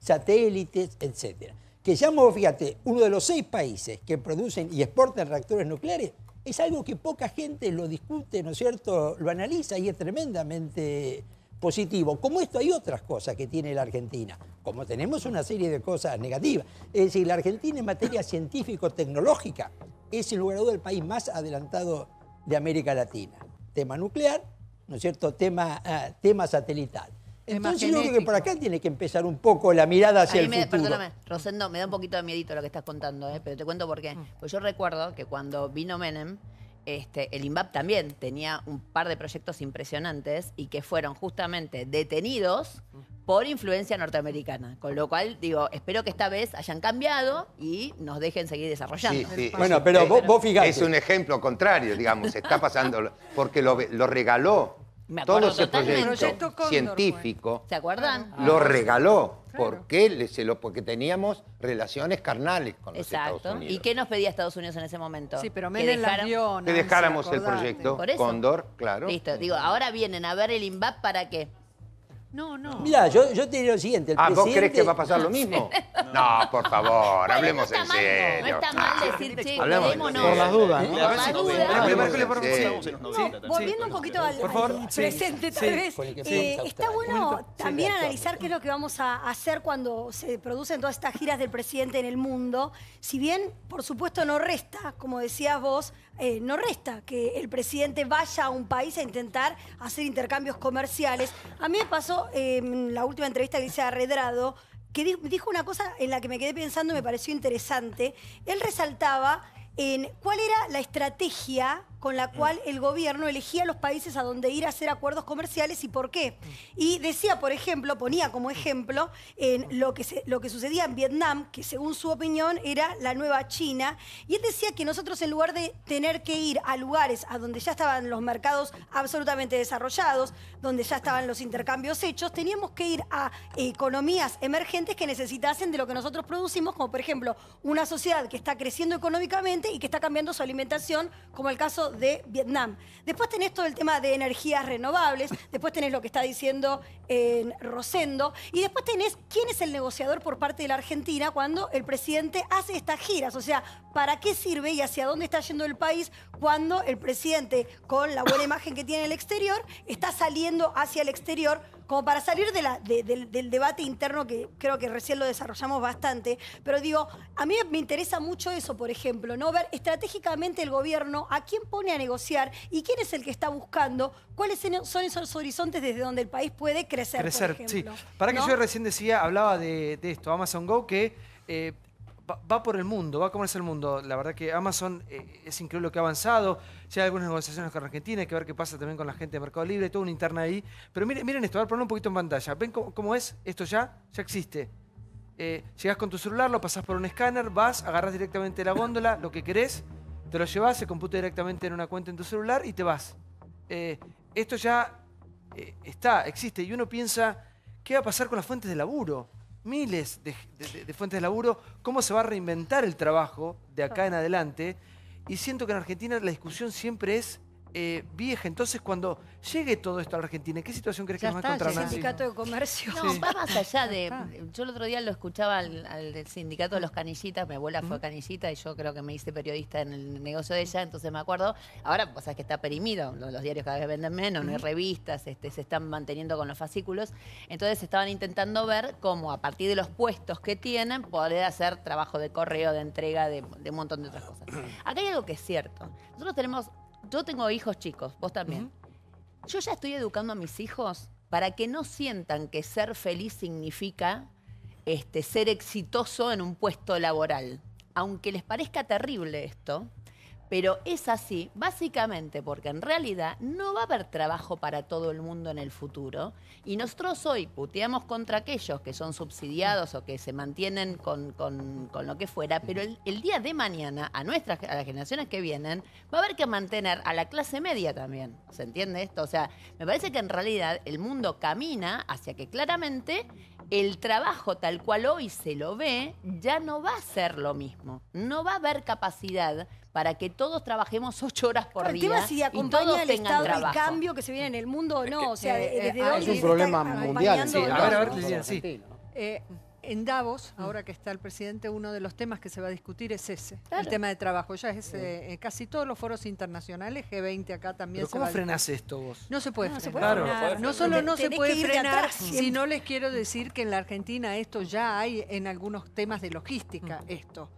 satélites, etcétera. Que seamos, fíjate, uno de los 6 países que producen y exportan reactores nucleares, es algo que poca gente lo discute, ¿no es cierto?, lo analiza y es tremendamente positivo. Como esto hay otras cosas que tiene la Argentina, como tenemos una serie de cosas negativas. Es decir, la Argentina en materia científico-tecnológica es sin lugar a dudas el país más adelantado de América Latina. Tema nuclear, ¿no es cierto?, tema satelital. Entonces yo creo que por acá tiene que empezar un poco la mirada hacia el futuro. Perdóname, Rosendo, me da un poquito de miedito lo que estás contando, pero te cuento por qué. Pues yo recuerdo que cuando vino Menem, el INVAP también tenía un par de proyectos impresionantes y que fueron justamente detenidos por influencia norteamericana. Con lo cual, digo, espero que esta vez hayan cambiado y nos dejen seguir desarrollando. Sí. Bueno, pero vos fíjate. Es un ejemplo contrario, digamos, está pasando, porque lo regaló. Todo ese proyecto científico, ¿se acuerdan? lo regaló porque teníamos relaciones carnales con los Estados Unidos. ¿Y qué nos pedía Estados Unidos en ese momento? Sí, pero Menem la vio, que dejáramos el proyecto Cóndor, claro. Listo, digo, ahora vienen a ver el INVAP ¿para qué? No. Mirá, yo te diría lo siguiente. ¿Vos crees que va a pasar lo mismo? No, por favor, hablemos en serio. No está mal decir, che, quedémonos. Por las dudas, ¿no? Por las dudas. Volviendo un poquito al presente, tal vez. Está bueno también analizar qué es lo que vamos a hacer cuando se producen todas estas giras del presidente en el mundo. Si bien, por supuesto, no resta, como decías vos, no resta que el presidente vaya a un país a intentar hacer intercambios comerciales. A mí me pasó en la última entrevista que hice a Redrado, que dijo una cosa en la que me quedé pensando y me pareció interesante. Él resaltaba en cuál era la estrategia con la cual el gobierno elegía los países a donde ir a hacer acuerdos comerciales y por qué. Y decía, por ejemplo, ponía como ejemplo en lo que sucedía en Vietnam, que según su opinión era la nueva China, y él decía que nosotros en lugar de tener que ir a lugares a donde ya estaban los mercados absolutamente desarrollados, donde ya estaban los intercambios hechos, teníamos que ir a economías emergentes que necesitasen de lo que nosotros producimos, como por ejemplo una sociedad que está creciendo económicamente y que está cambiando su alimentación, como el caso de Vietnam. Después tenés todo el tema de energías renovables, después tenés lo que está diciendo Rosendo, y después tenés quién es el negociador por parte de la Argentina cuando el presidente hace estas giras. O sea, ¿para qué sirve y hacia dónde está yendo el país cuando el presidente, con la buena imagen que tiene en el exterior, está saliendo hacia el exterior como para salir del debate interno que creo que recién lo desarrollamos bastante? Pero digo, a mí me interesa mucho eso, por ejemplo, ¿no? Ver estratégicamente el gobierno a quién pone a negociar y quién es el que está buscando, cuáles son esos horizontes desde donde el país puede crecer, por ejemplo. Sí. Para que yo recién decía, hablaba de esto, Amazon Go, que va por el mundo, va a comerse el mundo. La verdad que Amazon es increíble lo que ha avanzado. Ya hay algunas negociaciones con Argentina, hay que ver qué pasa también con la gente de Mercado Libre, hay toda una interna ahí. Pero miren esto, a ver, ponlo un poquito en pantalla. ¿Ven cómo es? Esto ya existe. Llegás con tu celular, lo pasás por un escáner, vas, agarrás directamente la góndola, lo que querés, te lo llevas, se computa directamente en una cuenta en tu celular y te vas. esto ya existe, y uno piensa, ¿qué va a pasar con las fuentes de laburo? Miles de fuentes de laburo, ¿cómo se va a reinventar el trabajo de acá en adelante? Y siento que en Argentina la discusión siempre es vieja. Entonces, cuando llegue todo esto a la Argentina, ¿en qué situación crees que nos va a encontrar? El sindicato de comercio. No, va más allá de... Yo el otro día lo escuchaba al del sindicato de los canillitas. Mi abuela fue canillita y yo creo que me hice periodista en el negocio de ella, entonces me acuerdo. Ahora, pues, sabes que está perimido. Los diarios cada vez venden menos, no hay revistas, se están manteniendo con los fascículos. Entonces estaban intentando ver cómo, a partir de los puestos que tienen, poder hacer trabajo de correo, de entrega, de un montón de otras cosas. Acá hay algo que es cierto. Nosotros tenemos... Yo tengo hijos chicos, vos también. Yo ya estoy educando a mis hijos para que no sientan que ser feliz significa ser exitoso en un puesto laboral. Aunque les parezca terrible esto, pero es así, básicamente porque en realidad no va a haber trabajo para todo el mundo en el futuro. Y nosotros hoy puteamos contra aquellos que son subsidiados o que se mantienen con lo que fuera, pero el día de mañana, a las generaciones que vienen, va a haber que mantener a la clase media también. ¿Se entiende esto? O sea, me parece que en realidad el mundo camina hacia que claramente el trabajo tal cual hoy se lo ve ya no va a ser lo mismo. No va a haber capacidad para que todos trabajemos 8 horas por día. El tema es si acompaña el Estado el cambio que se viene en el mundo o no. O sea, ¿desde dónde es un problema mundial. Sí, a ver, Liliana, sí. En Davos, ahora que está el presidente, uno de los temas que se va a discutir es ese, el tema de trabajo. Ya es casi todos los foros internacionales, G20 acá también. ¿Pero cómo frenás esto vos? No se puede frenar. Claro. No solo no se puede frenar, sino les quiero decir que en la Argentina esto ya hay en algunos temas de logística, esto.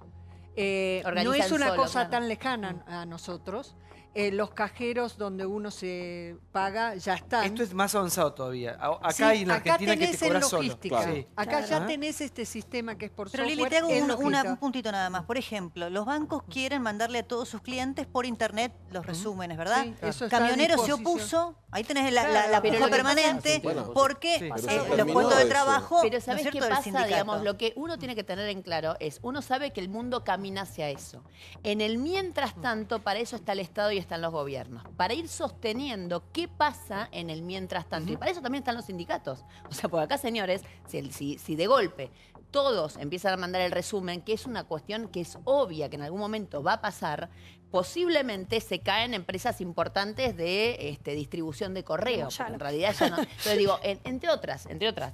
No es una cosa tan lejana a nosotros. Los cajeros donde uno se paga ya están. Esto es más avanzado todavía. Acá hay en la Argentina que te cobras solo. Claro. Sí. Acá ya tenés este sistema que es por Pero software. Lili, te hago un puntito nada más. Por ejemplo, los bancos quieren mandarle a todos sus clientes por internet los resúmenes, ¿verdad? Sí, eso Camioneros se opuso. Ahí tenés la puja permanente porque los puestos de trabajo... Pero ¿sabés qué pasa? Digamos, lo que uno tiene que tener en claro es, uno sabe que el mundo camina hacia eso. En el mientras tanto, para eso está el Estado y están los gobiernos. Para ir sosteniendo qué pasa en el mientras tanto. Y para eso también están los sindicatos. O sea, porque acá, señores, si de golpe todos empiezan a mandar el resumen, que es una cuestión que es obvia que en algún momento va a pasar, posiblemente se caen empresas importantes de distribución de correo. En realidad ya no. Entonces digo, entre otras,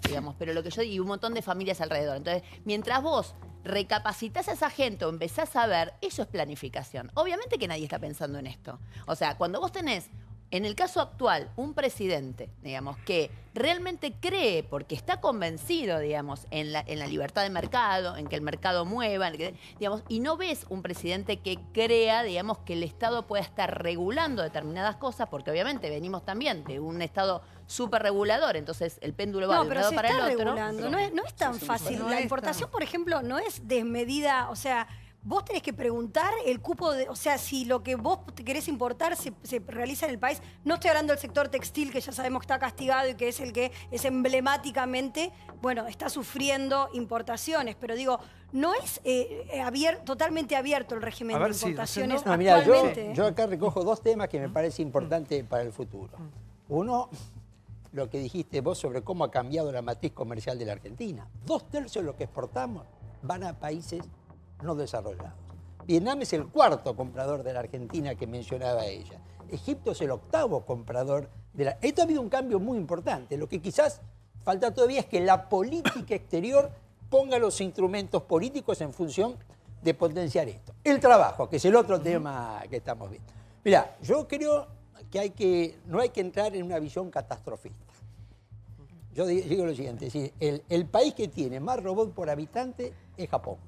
digamos, pero lo que yo digo, y un montón de familias alrededor. Entonces, mientras vos recapacitas a esa gente o empezás a ver, eso es planificación. Obviamente que nadie está pensando en esto. O sea, cuando vos tenés, en el caso actual, un presidente, digamos, que realmente cree, porque está convencido, digamos, en la libertad de mercado, en que el mercado mueva, digamos, y no ves un presidente que crea, digamos, que el Estado pueda estar regulando determinadas cosas, porque obviamente venimos también de un Estado súper regulador, entonces el péndulo va de un lado para el otro. Regulando. No es tan fácil. La importación, por ejemplo, no es desmedida, o sea... Vos tenés que preguntar el cupo de... O sea, si lo que vos querés importar se realiza en el país. No estoy hablando del sector textil, que ya sabemos que está castigado y que es el que es emblemáticamente, bueno, está sufriendo importaciones. Pero digo, no es totalmente abierto el régimen de importaciones actualmente. Yo acá recojo 2 temas que me parece importante para el futuro. Uno, lo que dijiste vos sobre cómo ha cambiado la matriz comercial de la Argentina. 2/3 de lo que exportamos van a países no desarrollados. Vietnam es el 4º comprador de la Argentina que mencionaba ella. Egipto es el 8º comprador de la... Esto ha habido un cambio muy importante. Lo que quizás falta todavía es que la política exterior ponga los instrumentos políticos en función de potenciar esto. El trabajo, que es el otro tema que estamos viendo. Mirá, yo creo que no hay que entrar en una visión catastrofista. Yo digo lo siguiente, es decir, el país que tiene más robots por habitante es Japón.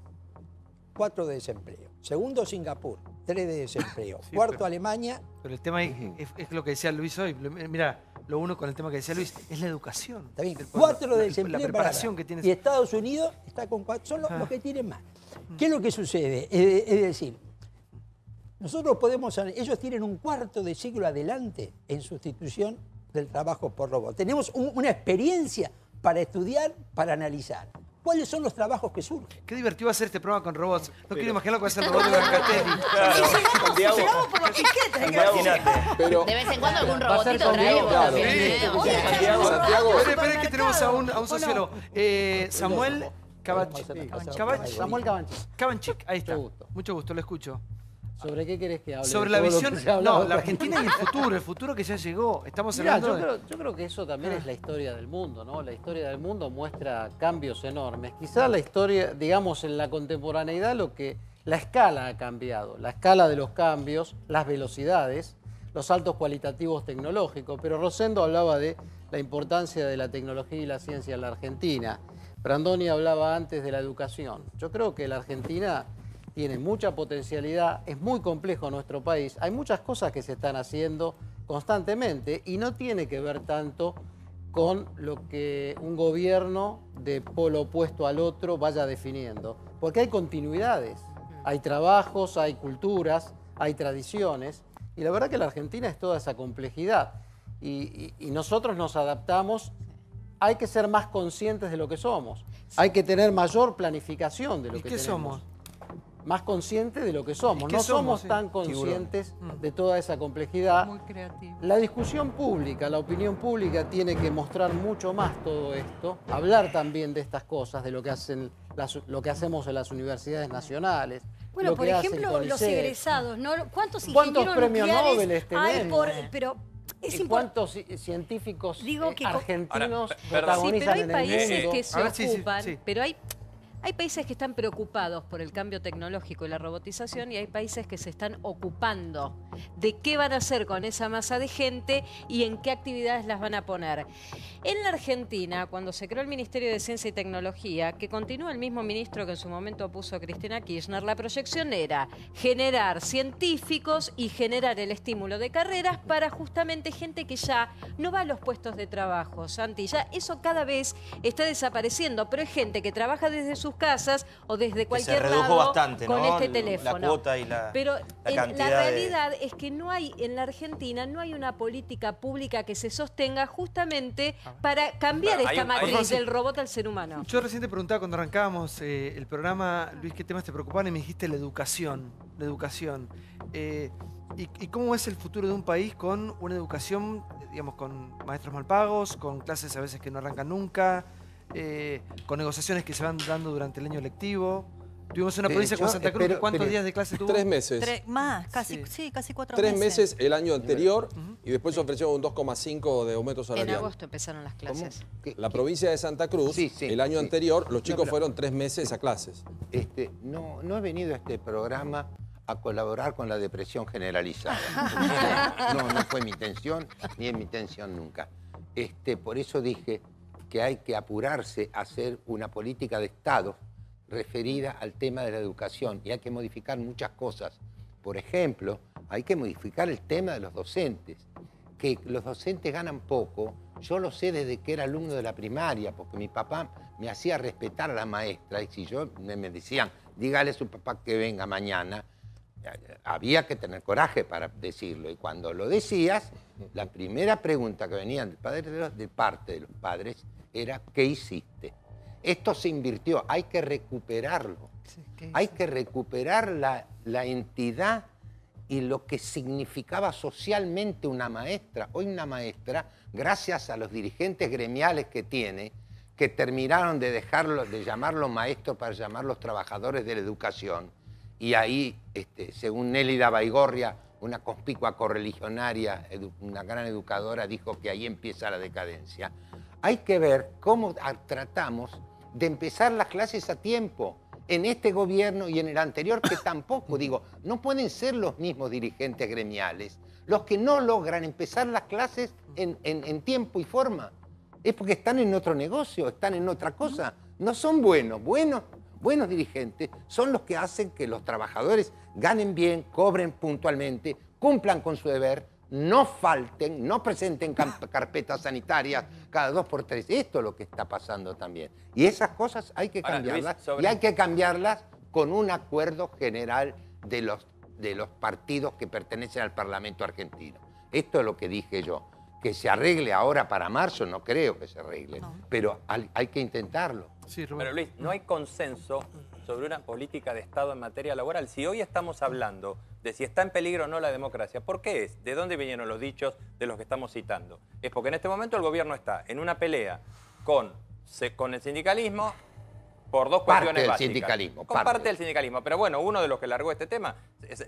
4 de desempleo. Segundo, Singapur, 3 de desempleo. Sí, cuarto, Alemania. Pero el tema es lo que decía Luis hoy. Mira, lo uno con el tema que decía Luis es la educación. Está bien, 4 de desempleo. La preparación que tienes. Y Estados Unidos está con 4. Son los que tienen más. ¿Qué es lo que sucede? Es decir, nosotros podemos... Ellos tienen un 1/4 de siglo adelante en sustitución del trabajo por robot. Tenemos una experiencia para estudiar, para analizar. ¿Cuáles son los trabajos que surgen? Qué divertido va a ser este programa con robots. No quiero imaginar lo que va a ser el robot de Brancatelli. Llegamos por los piquetes. Pero, De vez en cuando algún robotito traemos también. Santiago. Espera que tenemos a un sociólogo. Samuel Samuel Cabanchik, ahí está. Mucho gusto, lo escucho. ¿Sobre qué querés que hable? Sobre la visión, no, la Argentina y el futuro que ya llegó. Estamos hablando yo creo que eso también es la historia del mundo, ¿no? La historia del mundo muestra cambios enormes. Quizá la historia, digamos, en la contemporaneidad la escala ha cambiado. La escala de los cambios, las velocidades, los saltos cualitativos tecnológicos. Pero Rosendo hablaba de la importancia de la tecnología y la ciencia en la Argentina. Brandoni hablaba antes de la educación. Yo creo que la Argentina tiene mucha potencialidad, es muy complejo nuestro país, hay muchas cosas que se están haciendo constantemente y no tiene que ver tanto con lo que un gobierno de polo opuesto al otro vaya definiendo, porque hay continuidades, hay trabajos, hay culturas, hay tradiciones, y la verdad que la Argentina es toda esa complejidad, y nosotros nos adaptamos. Hay que ser más conscientes de lo que somos, hay que tener mayor planificación de lo que tenemos. ¿Y qué somos? Más conscientes de lo que somos. No somos tan conscientes de toda esa complejidad. Muy creativo. La discusión pública, la opinión pública tiene que mostrar mucho más todo esto, hablar también de estas cosas, de lo que hacemos en las universidades nacionales. Bueno, por ejemplo, los egresados, ¿no? ¿Cuántos premios Nobel tenemos? ¿Cuántos científicos argentinos protagonizan en el mundo? Hay países que se ocupan, pero hay países que están preocupados por el cambio tecnológico y la robotización y hay países que se están ocupando de qué van a hacer con esa masa de gente y en qué actividades las van a poner. En la Argentina, cuando se creó el Ministerio de Ciencia y Tecnología, que continúa el mismo ministro que en su momento puso Cristina Kirchner, la proyección era generar científicos y generar el estímulo de carreras para justamente gente que ya no va a los puestos de trabajo, Santi. Ya eso cada vez está desapareciendo, pero es gente que trabaja desde sus casas o desde cualquier lado. Se redujo bastante, ¿no? Con este teléfono. La cuota y la Pero cantidad la realidad es que no hay, en la Argentina, no hay una política pública que se sostenga justamente para cambiar esta matriz del robot al ser humano. Yo recién te preguntaba cuando arrancábamos el programa, Luis, ¿qué temas te preocupan? Y me dijiste la educación. La educación. ¿Y cómo es el futuro de un país con una educación, digamos, con maestros mal pagos, con clases a veces que no arrancan nunca, con negociaciones que se van dando durante el año lectivo? Tuvimos una provincia como Santa Cruz, ¿cuántos días de clase tuvo? 3 meses. Más, casi 4 meses. 3 meses el año anterior y después ofreció un 2,5 de aumento salarial. En agosto empezaron las clases. La provincia de Santa Cruz, el año anterior, los chicos fueron 3 meses a clases. No he venido a este programa a colaborar con la depresión generalizada. No fue mi intención, ni es mi intención nunca. Por eso dije que hay que apurarse a hacer una política de Estado referida al tema de la educación y hay que modificar muchas cosas. Por ejemplo, hay que modificar el tema de los docentes, que los docentes ganan poco. Yo lo sé desde que era alumno de la primaria, porque mi papá me hacía respetar a la maestra y si me decían, dígale a su papá que venga mañana, había que tener coraje para decirlo. Y cuando lo decías, la primera pregunta que venía de parte de los padres era, ¿qué hiciste? Esto se invirtió, hay que recuperarlo. Hay que recuperar la entidad y lo que significaba socialmente una maestra. Hoy una maestra, gracias a los dirigentes gremiales que tiene, que terminaron de llamarlos maestros para llamarlos trabajadores de la educación, y ahí, según Nélida Baigorria, una conspicua correligionaria, una gran educadora, dijo que ahí empieza la decadencia. Hay que ver cómo tratamos de empezar las clases a tiempo en este gobierno y en el anterior, que tampoco, digo, no pueden ser los mismos dirigentes gremiales los que no logran empezar las clases en tiempo y forma. Es porque están en otro negocio, están en otra cosa. No son buenos dirigentes, son los que hacen que los trabajadores ganen bien, cobren puntualmente, cumplan con su deber, no falten, no presenten carpetas sanitarias cada 2 por 3. Esto es lo que está pasando también. Y esas cosas hay que cambiarlas. Y hay que cambiarlas con un acuerdo general de los partidos que pertenecen al Parlamento argentino. Esto es lo que dije yo. Que se arregle ahora para marzo, no creo que se arregle, pero hay que intentarlo. Sí, pero Luis, no hay consenso sobre una política de Estado en materia laboral. Si hoy estamos hablando de si está en peligro o no la democracia, ¿por qué es? ¿De dónde vinieron los dichos de los que estamos citando? Es porque en este momento el gobierno está en una pelea con el sindicalismo por dos cuestiones básicas. Con parte del sindicalismo. Pero bueno, uno de los que largó este tema,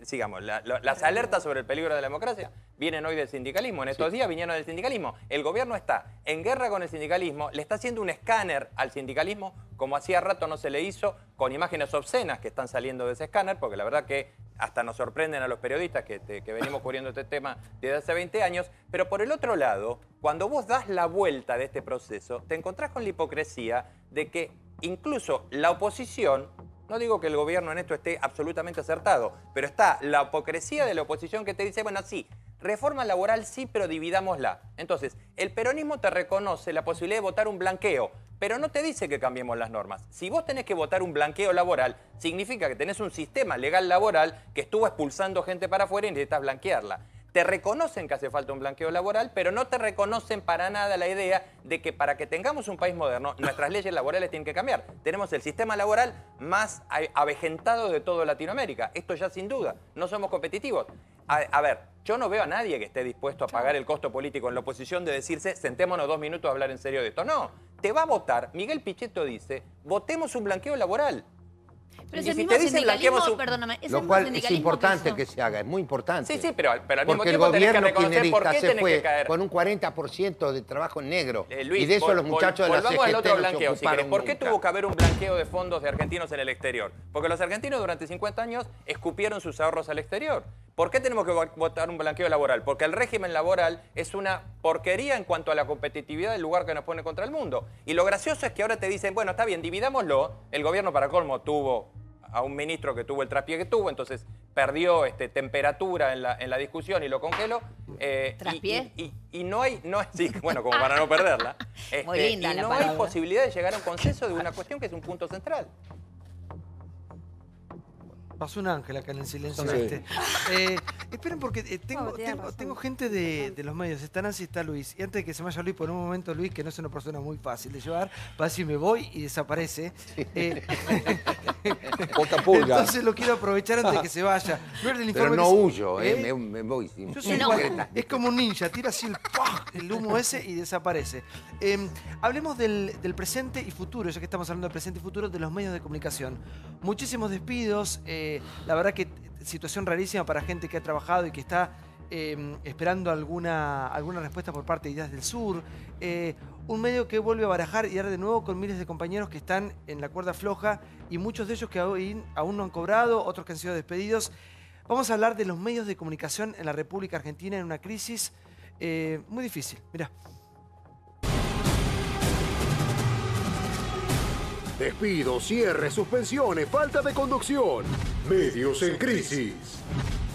sigamos, las alertas sobre el peligro de la democracia vienen hoy del sindicalismo. En estos días vinieron del sindicalismo. El gobierno está en guerra con el sindicalismo, le está haciendo un escáner al sindicalismo, como hacía rato no se le hizo, con imágenes obscenas que están saliendo de ese escáner, porque la verdad que hasta nos sorprenden a los periodistas que venimos cubriendo este tema desde hace 20 años. Pero por el otro lado, cuando vos das la vuelta de este proceso, te encontrás con la hipocresía de que incluso la oposición, no digo que el gobierno en esto esté absolutamente acertado, pero está la hipocresía de la oposición que te dice, bueno, sí, reforma laboral sí, pero dividámosla. Entonces, el peronismo te reconoce la posibilidad de votar un blanqueo, pero no te dice que cambiemos las normas. Si vos tenés que votar un blanqueo laboral, significa que tenés un sistema legal laboral que estuvo expulsando gente para afuera y necesitas blanquearla. Te reconocen que hace falta un blanqueo laboral, pero no te reconocen para nada la idea de que para que tengamos un país moderno, nuestras leyes laborales tienen que cambiar. Tenemos el sistema laboral más avejentado de toda Latinoamérica. Esto ya sin duda. No somos competitivos. A ver, yo no veo a nadie que esté dispuesto a pagar el costo político en la oposición de decirse, sentémonos 2 minutos a hablar en serio de esto. No, te va a votar. Miguel Pichetto dice, votemos un blanqueo laboral. Pero si te dicen blanqueamos perdóname, lo cual es importante que se haga, es muy importante. Sí, pero al mismo porque tiempo el tenés que gobierno reconocer por qué se tenés fue que caer. con un 40% de trabajo negro. Luis, y de eso los muchachos de la volvamos al CGT otro no blanqueo, se si querés. ocuparon ¿Por qué nunca? tuvo que haber un blanqueo de fondos de argentinos en el exterior? Porque los argentinos durante 50 años escupieron sus ahorros al exterior. ¿Por qué tenemos que votar un blanqueo laboral? Porque el régimen laboral es una porquería en cuanto a la competitividad del lugar que nos pone contra el mundo. Y lo gracioso es que ahora te dicen, bueno, está bien, dividámoslo. El gobierno, para colmo, tuvo a un ministro que tuvo el traspié que tuvo, entonces perdió temperatura en la discusión y lo congeló. ¿Traspié? Y no hay, sí, bueno, como para no perderla. Muy linda y la no palabra. hay posibilidad de llegar a un consenso de una cuestión que es un punto central. Pasó un ángel acá en el silencio. Sí. Esperen porque tengo gente de los medios. Está Nancy y está Luis. Y antes de que se me vaya Luis, por un momento Luis, que no es una persona muy fácil de llevar, va a decir me voy y desaparece. Poca pulga. Entonces lo quiero aprovechar antes de que se vaya. Pero no huyo, me voy. Yo soy igual, es como un ninja, tira así el humo ese y desaparece. Hablemos del presente y futuro, ya que estamos hablando del presente y futuro de los medios de comunicación. Muchísimos despidos, la verdad que situación rarísima para gente que ha trabajado y que está esperando alguna respuesta por parte de Ideas del Sur. Un medio que vuelve a barajar y ahora de nuevo con miles de compañeros que están en la cuerda floja y muchos de ellos que aún no han cobrado, otros que han sido despedidos. Vamos a hablar de los medios de comunicación en la República Argentina en una crisis muy difícil. Mirá. Despidos, cierres, suspensiones, falta de conducción. Medios en crisis.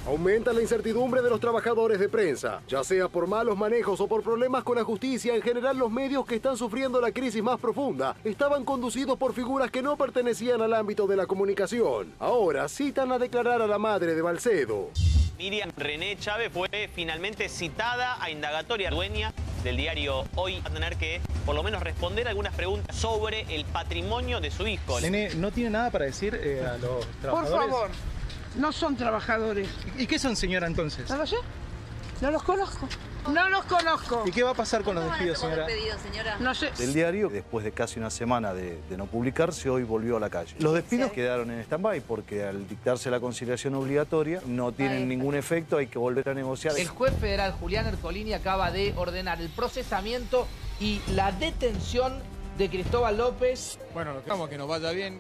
Aumenta la incertidumbre de los trabajadores de prensa, ya sea por malos manejos o por problemas con la justicia. En general, los medios que están sufriendo la crisis más profunda estaban conducidos por figuras que no pertenecían al ámbito de la comunicación. Ahora citan a declarar a la madre de Balcedo. Miriam René Chávez fue finalmente citada a indagatoria. Dueña del diario Hoy va a tener que por lo menos responder algunas preguntas sobre el patrimonio de su hijo. Nene, ¿no tiene nada para decir a los trabajadores? Por favor, no son trabajadores. ¿Y qué son, señora, entonces? No lo sé, no los conozco. No los conozco. ¿Y qué va a pasar con los despidos, señora? No sé. El diario, después de casi una semana de no publicarse, hoy volvió a la calle. Los despidos quedaron en stand-by porque al dictarse la conciliación obligatoria no tienen ningún efecto, hay que volver a negociar. El juez federal Julián Ercolini acaba de ordenar el procesamiento y la detención de Cristóbal López. Bueno, lo que vamos que nos vaya bien,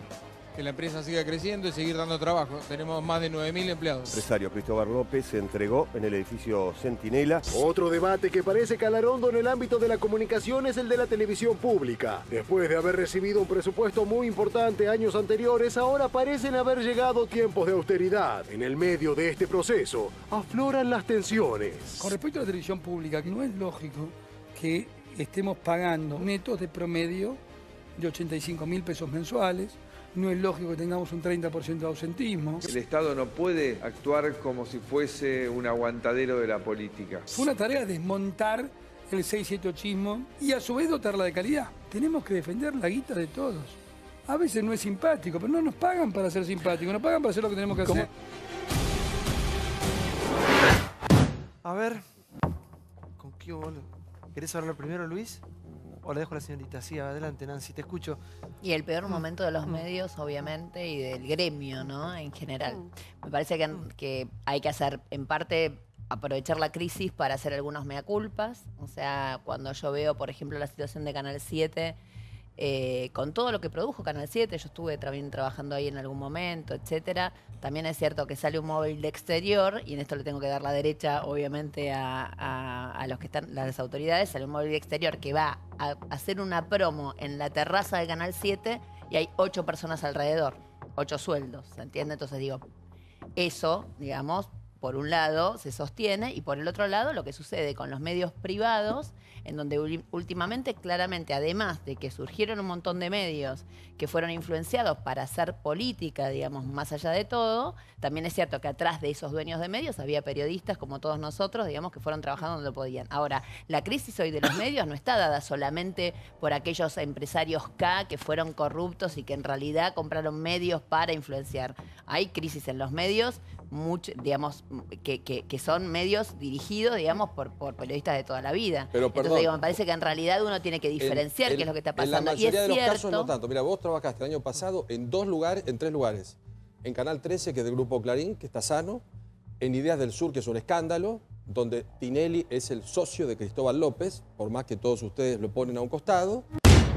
que la empresa siga creciendo y seguir dando trabajo. Tenemos más de 9.000 empleados. El empresario Cristóbal López se entregó en el edificio Centinela. Otro debate que parece calar hondo en el ámbito de la comunicación es el de la televisión pública. Después de haber recibido un presupuesto muy importante años anteriores, ahora parecen haber llegado tiempos de austeridad. En el medio de este proceso, afloran las tensiones. Con respecto a la televisión pública, no es lógico que estemos pagando netos de promedio de 85.000 pesos mensuales. No es lógico que tengamos un 30% de ausentismo. El Estado no puede actuar como si fuese un aguantadero de la política. Fue una tarea desmontar el 678ismo y a su vez dotarla de calidad. Tenemos que defender la guita de todos. A veces no es simpático, pero no nos pagan para ser simpáticos, nos pagan para hacer lo que tenemos que hacer. A ver, ¿con qué boludo? ¿Querés hablar primero, Luis? ¿O le dejo a la señorita? Sí, adelante, Nancy, te escucho. Y el peor momento de los medios, obviamente, y del gremio, ¿no? En general. Me parece que hay que hacer, en parte, aprovechar la crisis para hacer algunos mea culpas. O sea, cuando yo veo, por ejemplo, la situación de Canal 7, con todo lo que produjo Canal 7, yo estuve también trabajando ahí en algún momento, etcétera. También es cierto que sale un móvil de exterior, y en esto le tengo que dar la derecha, obviamente, a los que están, las autoridades. Sale un móvil de exterior que va a hacer una promo en la terraza de Canal 7 y hay 8 personas alrededor, 8 sueldos, ¿se entiende? Entonces digo, eso, digamos, por un lado se sostiene, y por el otro lado lo que sucede con los medios privados, en donde últimamente, claramente, además de que surgieron un montón de medios que fueron influenciados para hacer política, digamos, más allá de todo, también es cierto que atrás de esos dueños de medios había periodistas como todos nosotros, digamos, que fueron trabajando donde podían. Ahora, la crisis hoy de los medios no está dada solamente por aquellos empresarios K que fueron corruptos y que en realidad compraron medios para influenciar. Hay crisis en los medios, digamos, que son medios dirigidos, digamos, por periodistas de toda la vida. Pero, perdón, entonces, digo, me parece que en realidad uno tiene que diferenciar qué es lo que está pasando. En la mayoría de los casos no tanto. Mira, vos trabajaste el año pasado en 3 lugares. En Canal 13, que es del Grupo Clarín, que está sano. En Ideas del Sur, que es un escándalo, donde Tinelli es el socio de Cristóbal López, por más que todos ustedes lo ponen a un costado.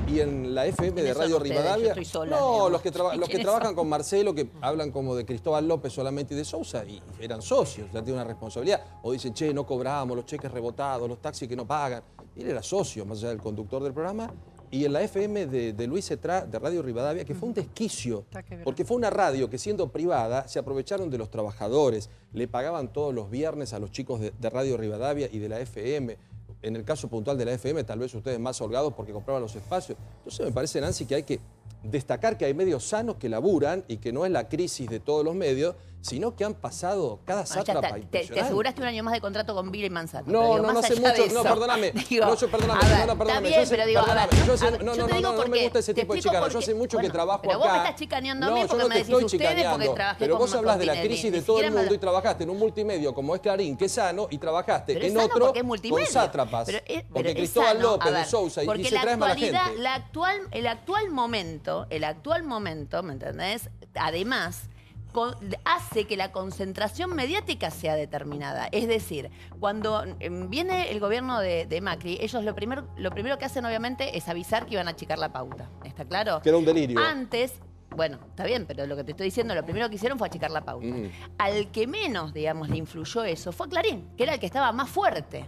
Y en la FM de Radio Rivadavia, yo estoy sola, no, los que trabajan con Marcelo, que hablan como de Cristóbal López solamente y de Sousa, y eran socios, ya tienen una responsabilidad. O dicen, che, no cobramos, los cheques rebotados, los taxis que no pagan. Y él era socio, más allá del conductor del programa. Y en la FM de Luis Cetrá, de Radio Rivadavia, que fue un desquicio, porque fue una radio que, siendo privada, se aprovecharon de los trabajadores, le pagaban todos los viernes a los chicos de Radio Rivadavia y de la FM. En el caso puntual de la FM, tal vez ustedes más holgados porque compraban los espacios. Entonces me parece, Nancy, que hay que destacar que hay medios sanos que laburan y que no es la crisis de todos los medios, sino que han pasado cada sátrapa impresionante. Te aseguraste un año más de contrato con Billy Manzano. No, no hace mucho. No, perdóname. No, me gusta ese tipo de chicana. Yo hace mucho que trabajo acá. Pero vos me estás chicaneando a mí porque me decís ustedes, porque trabajé con Pero vos hablas de la crisis de todo el mundo y trabajaste en un multimedio como es Clarín, que es sano, y trabajaste en otro con sátrapas. Porque Cristóbal López de Sousa y se trae mala gente. El actual momento, ¿me entendés? Además, hace que la concentración mediática sea determinada. Es decir, cuando viene el gobierno de Macri, ellos lo primero que hacen, obviamente, es avisar que iban a achicar la pauta. ¿Está claro? Que era un delirio. Antes, bueno, está bien, pero lo que te estoy diciendo, lo primero que hicieron fue achicar la pauta. Al que menos, digamos, le influyó eso fue Clarín, que era el que estaba más fuerte.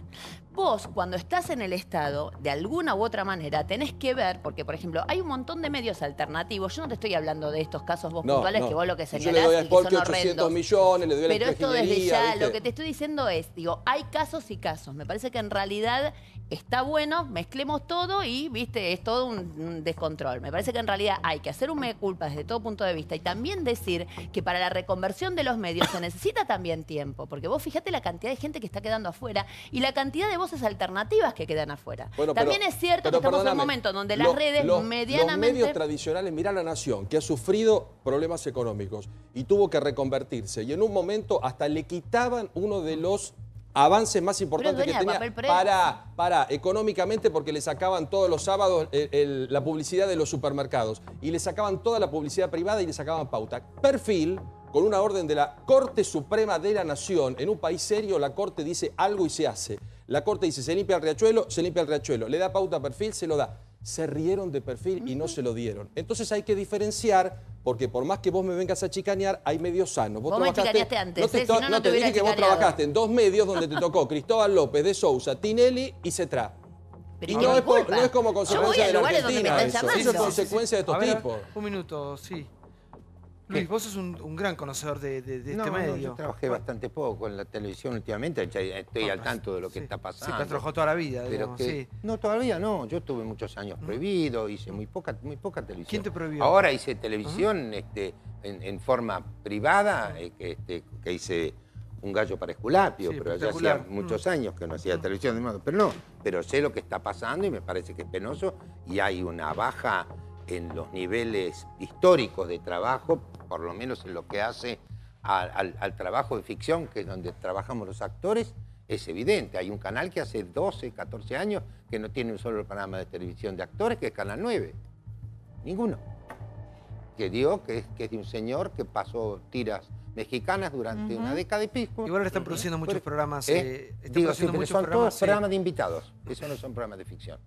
Vos, cuando estás en el Estado, de alguna u otra manera, tenés que ver, porque, por ejemplo, hay un montón de medios alternativos. Yo no te estoy hablando de estos casos puntuales que vos lo que señalás yo le doy a y que son 800 millones, le doy a la Pero esto desde ya, ¿viste? lo que te estoy diciendo es, digo, hay casos y casos. Me parece que en realidad está bueno, mezclemos todo y, viste, es todo un descontrol. Me parece que en realidad hay que hacer un mea culpa desde todo punto de vista y también decir que para la reconversión de los medios se necesita también tiempo, porque vos fíjate la cantidad de gente que está quedando afuera y la cantidad de voces alternativas que quedan afuera. Bueno, también es cierto que estamos en un momento donde las redes medianamente... Los medios tradicionales, mirá La Nación, que ha sufrido problemas económicos y tuvo que reconvertirse, y en un momento hasta le quitaban uno de los avances más importantes que tenía para económicamente, porque le sacaban todos los sábados la publicidad de los supermercados y le sacaban toda la publicidad privada y le sacaban pauta. Perfil, con una orden de la Corte Suprema de la Nación. En un país serio, la Corte dice algo y se hace. La Corte dice, se limpia el riachuelo, se limpia el riachuelo. Le da pauta a Perfil, se lo da. Se rieron de Perfil y no se lo dieron. Entonces hay que diferenciar, porque por más que vos me vengas a chicanear, hay medios sanos. Vos me chicaneaste antes, no te dije que vos trabajaste en 2 medios donde te tocó Cristóbal López de Sousa, Tinelli y Cetrá. Pero no es como consecuencia de la Argentina eso. Eso es consecuencia de estos tipos. Un minuto, sí. Luis, vos sos un gran conocedor de este medio. Yo trabajé bastante poco en la televisión últimamente, estoy al tanto de lo que está pasando. Sí, te has trabajado toda la vida, digamos, sí. No, todavía no. Yo tuve muchos años prohibido, hice muy poca televisión. ¿Quién te prohibió? Ahora hice televisión en forma privada, que hice un gallo para Esculapio, Sí, pero ya hacía muchos años que no hacía televisión de modo. Pero sé lo que está pasando y me parece que es penoso y hay una baja en los niveles históricos de trabajo, por lo menos en lo que hace al trabajo de ficción, que es donde trabajamos los actores, es evidente. Hay un canal que hace 12, 14 años que no tiene un solo programa de televisión de actores, que es Canal 9. Ninguno. Que dio que es de un señor que pasó tiras mexicanas durante una década y pico. Igual ahora están produciendo muchos programas. Son todos programas de invitados. Esos no son programas de ficción.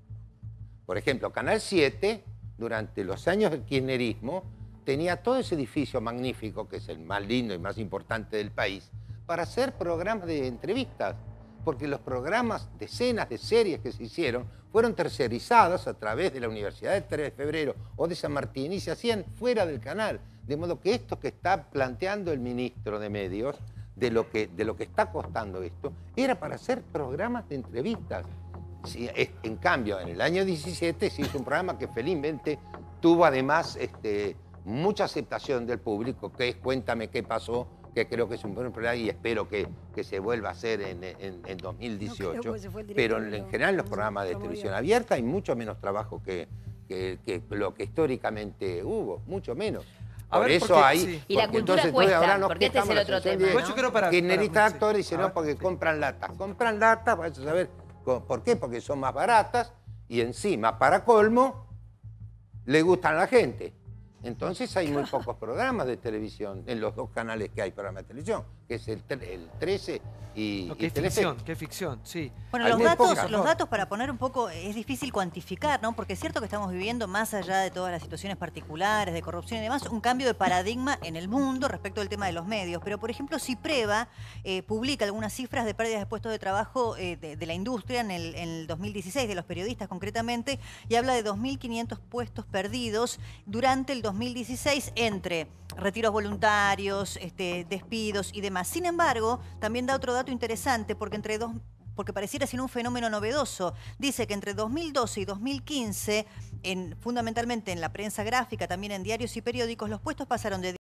Por ejemplo, Canal 7, durante los años del kirchnerismo, tenía todo ese edificio magnífico, que es el más lindo y más importante del país, para hacer programas de entrevistas. Porque los programas, decenas de series que se hicieron, fueron tercerizados a través de la Universidad del 3 de Febrero o de San Martín y se hacían fuera del canal. De modo que esto que está planteando el ministro de Medios, de lo que está costando esto, era para hacer programas de entrevistas. Sí, en cambio, en el año 17 se hizo un programa que felizmente tuvo además mucha aceptación del público, que es Cuéntame qué pasó, que creo que es un buen programa y espero que se vuelva a hacer en 2018. Pero en general en los programas de televisión abierta hay mucho menos trabajo que lo que históricamente hubo, mucho menos. Por eso hay... Y la cultura cuesta, porque este es el otro tema, ¿no? Kirchneristas actores dicen, no, porque compran latas. Compran latas, vas a saber por qué, porque son más baratas y encima, para colmo, le gustan a la gente. Entonces hay muy pocos programas de televisión en los dos canales que hay programas de televisión, que es el 13 y Telefe. Qué ficción, sí. Bueno, los datos para poner un poco, es difícil cuantificar, ¿no? Porque es cierto que estamos viviendo, más allá de todas las situaciones particulares, de corrupción y demás, un cambio de paradigma en el mundo respecto al tema de los medios. Pero, por ejemplo, Cipreva publica algunas cifras de pérdidas de puestos de trabajo de la industria en el 2016, de los periodistas concretamente, y habla de 2.500 puestos perdidos durante el 2016 entre retiros voluntarios, despidos y demás. Sin embargo, también da otro dato interesante porque pareciera ser un fenómeno novedoso. Dice que entre 2012 y 2015, fundamentalmente en la prensa gráfica, también en diarios y periódicos, los puestos pasaron de